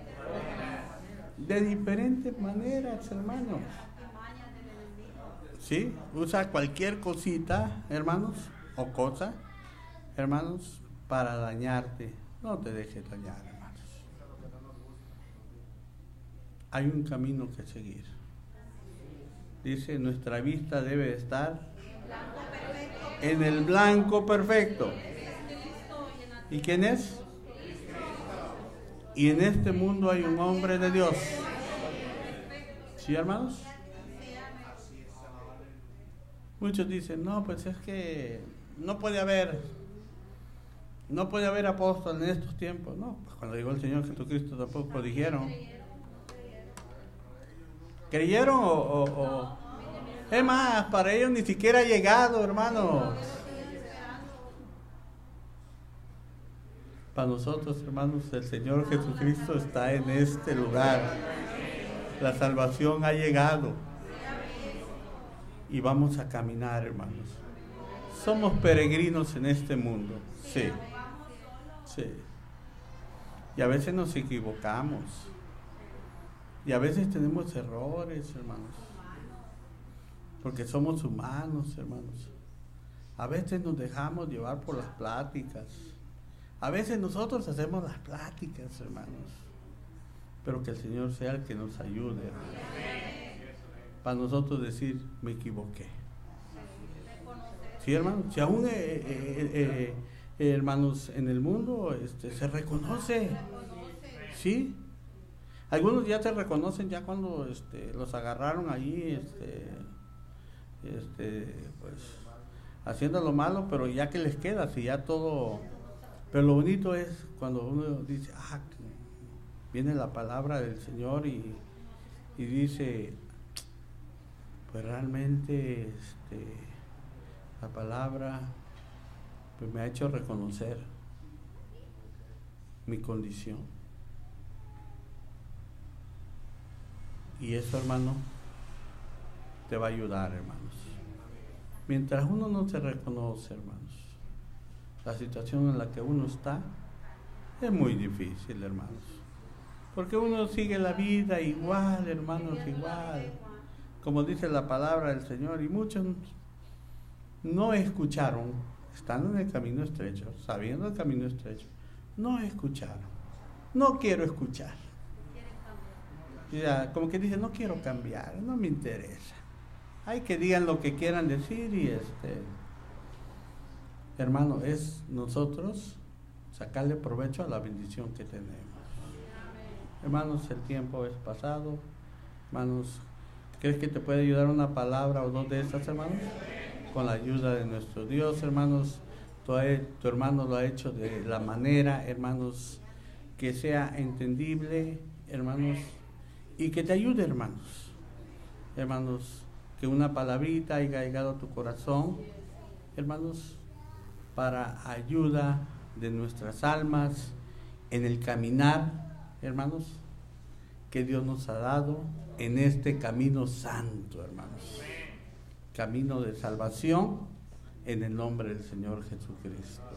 De diferentes maneras, hermanos. ¿Sí? Usa cualquier cosita, hermanos, o cosa, hermanos, para dañarte. No te dejes dañar, hermanos. Hay un camino que seguir. Dice, nuestra vista debe estar en el blanco perfecto. ¿Y quién es? Y en este mundo hay un hombre de Dios. ¿Sí, hermanos? Muchos dicen, no, pues es que no puede haber apóstol en estos tiempos. No, pues cuando llegó el Señor Jesucristo tampoco dijeron. ¿Creyeron o? Es más, para ellos ni siquiera ha llegado, hermanos. Para nosotros, hermanos, el Señor Jesucristo está en este lugar. La salvación ha llegado. Y vamos a caminar, hermanos. Somos peregrinos en este mundo. Sí. Sí. Y a veces nos equivocamos. Y a veces tenemos errores, hermanos. Porque somos humanos, hermanos. A veces nos dejamos llevar por las pláticas. A veces nosotros hacemos las pláticas, hermanos. Pero que el Señor sea el que nos ayude, hermanos. Para nosotros decir, me equivoqué. Sí, hermanos. Si aún, hermanos, en el mundo se reconoce. ¿Sí? Algunos ya se reconocen ya cuando los agarraron ahí, pues, haciendo lo malo, pero ya que les queda, si ya todo. Pero lo bonito es cuando uno dice, viene la palabra del Señor y dice, pues realmente la palabra pues me ha hecho reconocer mi condición. Y eso, hermano, te va a ayudar, hermanos. Mientras uno no se reconoce, hermanos, la situación en la que uno está es muy difícil, hermanos. Porque uno sigue la vida igual, hermanos, igual. Como dice la palabra del Señor, y muchos no escucharon, estando en el camino estrecho, sabiendo el camino estrecho, no escucharon. No quiero escuchar. Ya, como que dice, no quiero cambiar, no me interesa. Hay que digan lo que quieran decir y hermano, es nosotros sacarle provecho a la bendición que tenemos. Hermanos, el tiempo es pasado. Hermanos, ¿crees que te puede ayudar una palabra o dos de estas, hermanos? Con la ayuda de nuestro Dios, hermanos. Tu hermano lo ha hecho de la manera, hermanos, que sea entendible, hermanos, y que te ayude, hermanos. Hermanos, que una palabrita haya llegado a tu corazón, hermanos, para ayuda de nuestras almas en el caminar, hermanos, que Dios nos ha dado en este camino santo, hermanos. Camino de salvación en el nombre del Señor Jesucristo.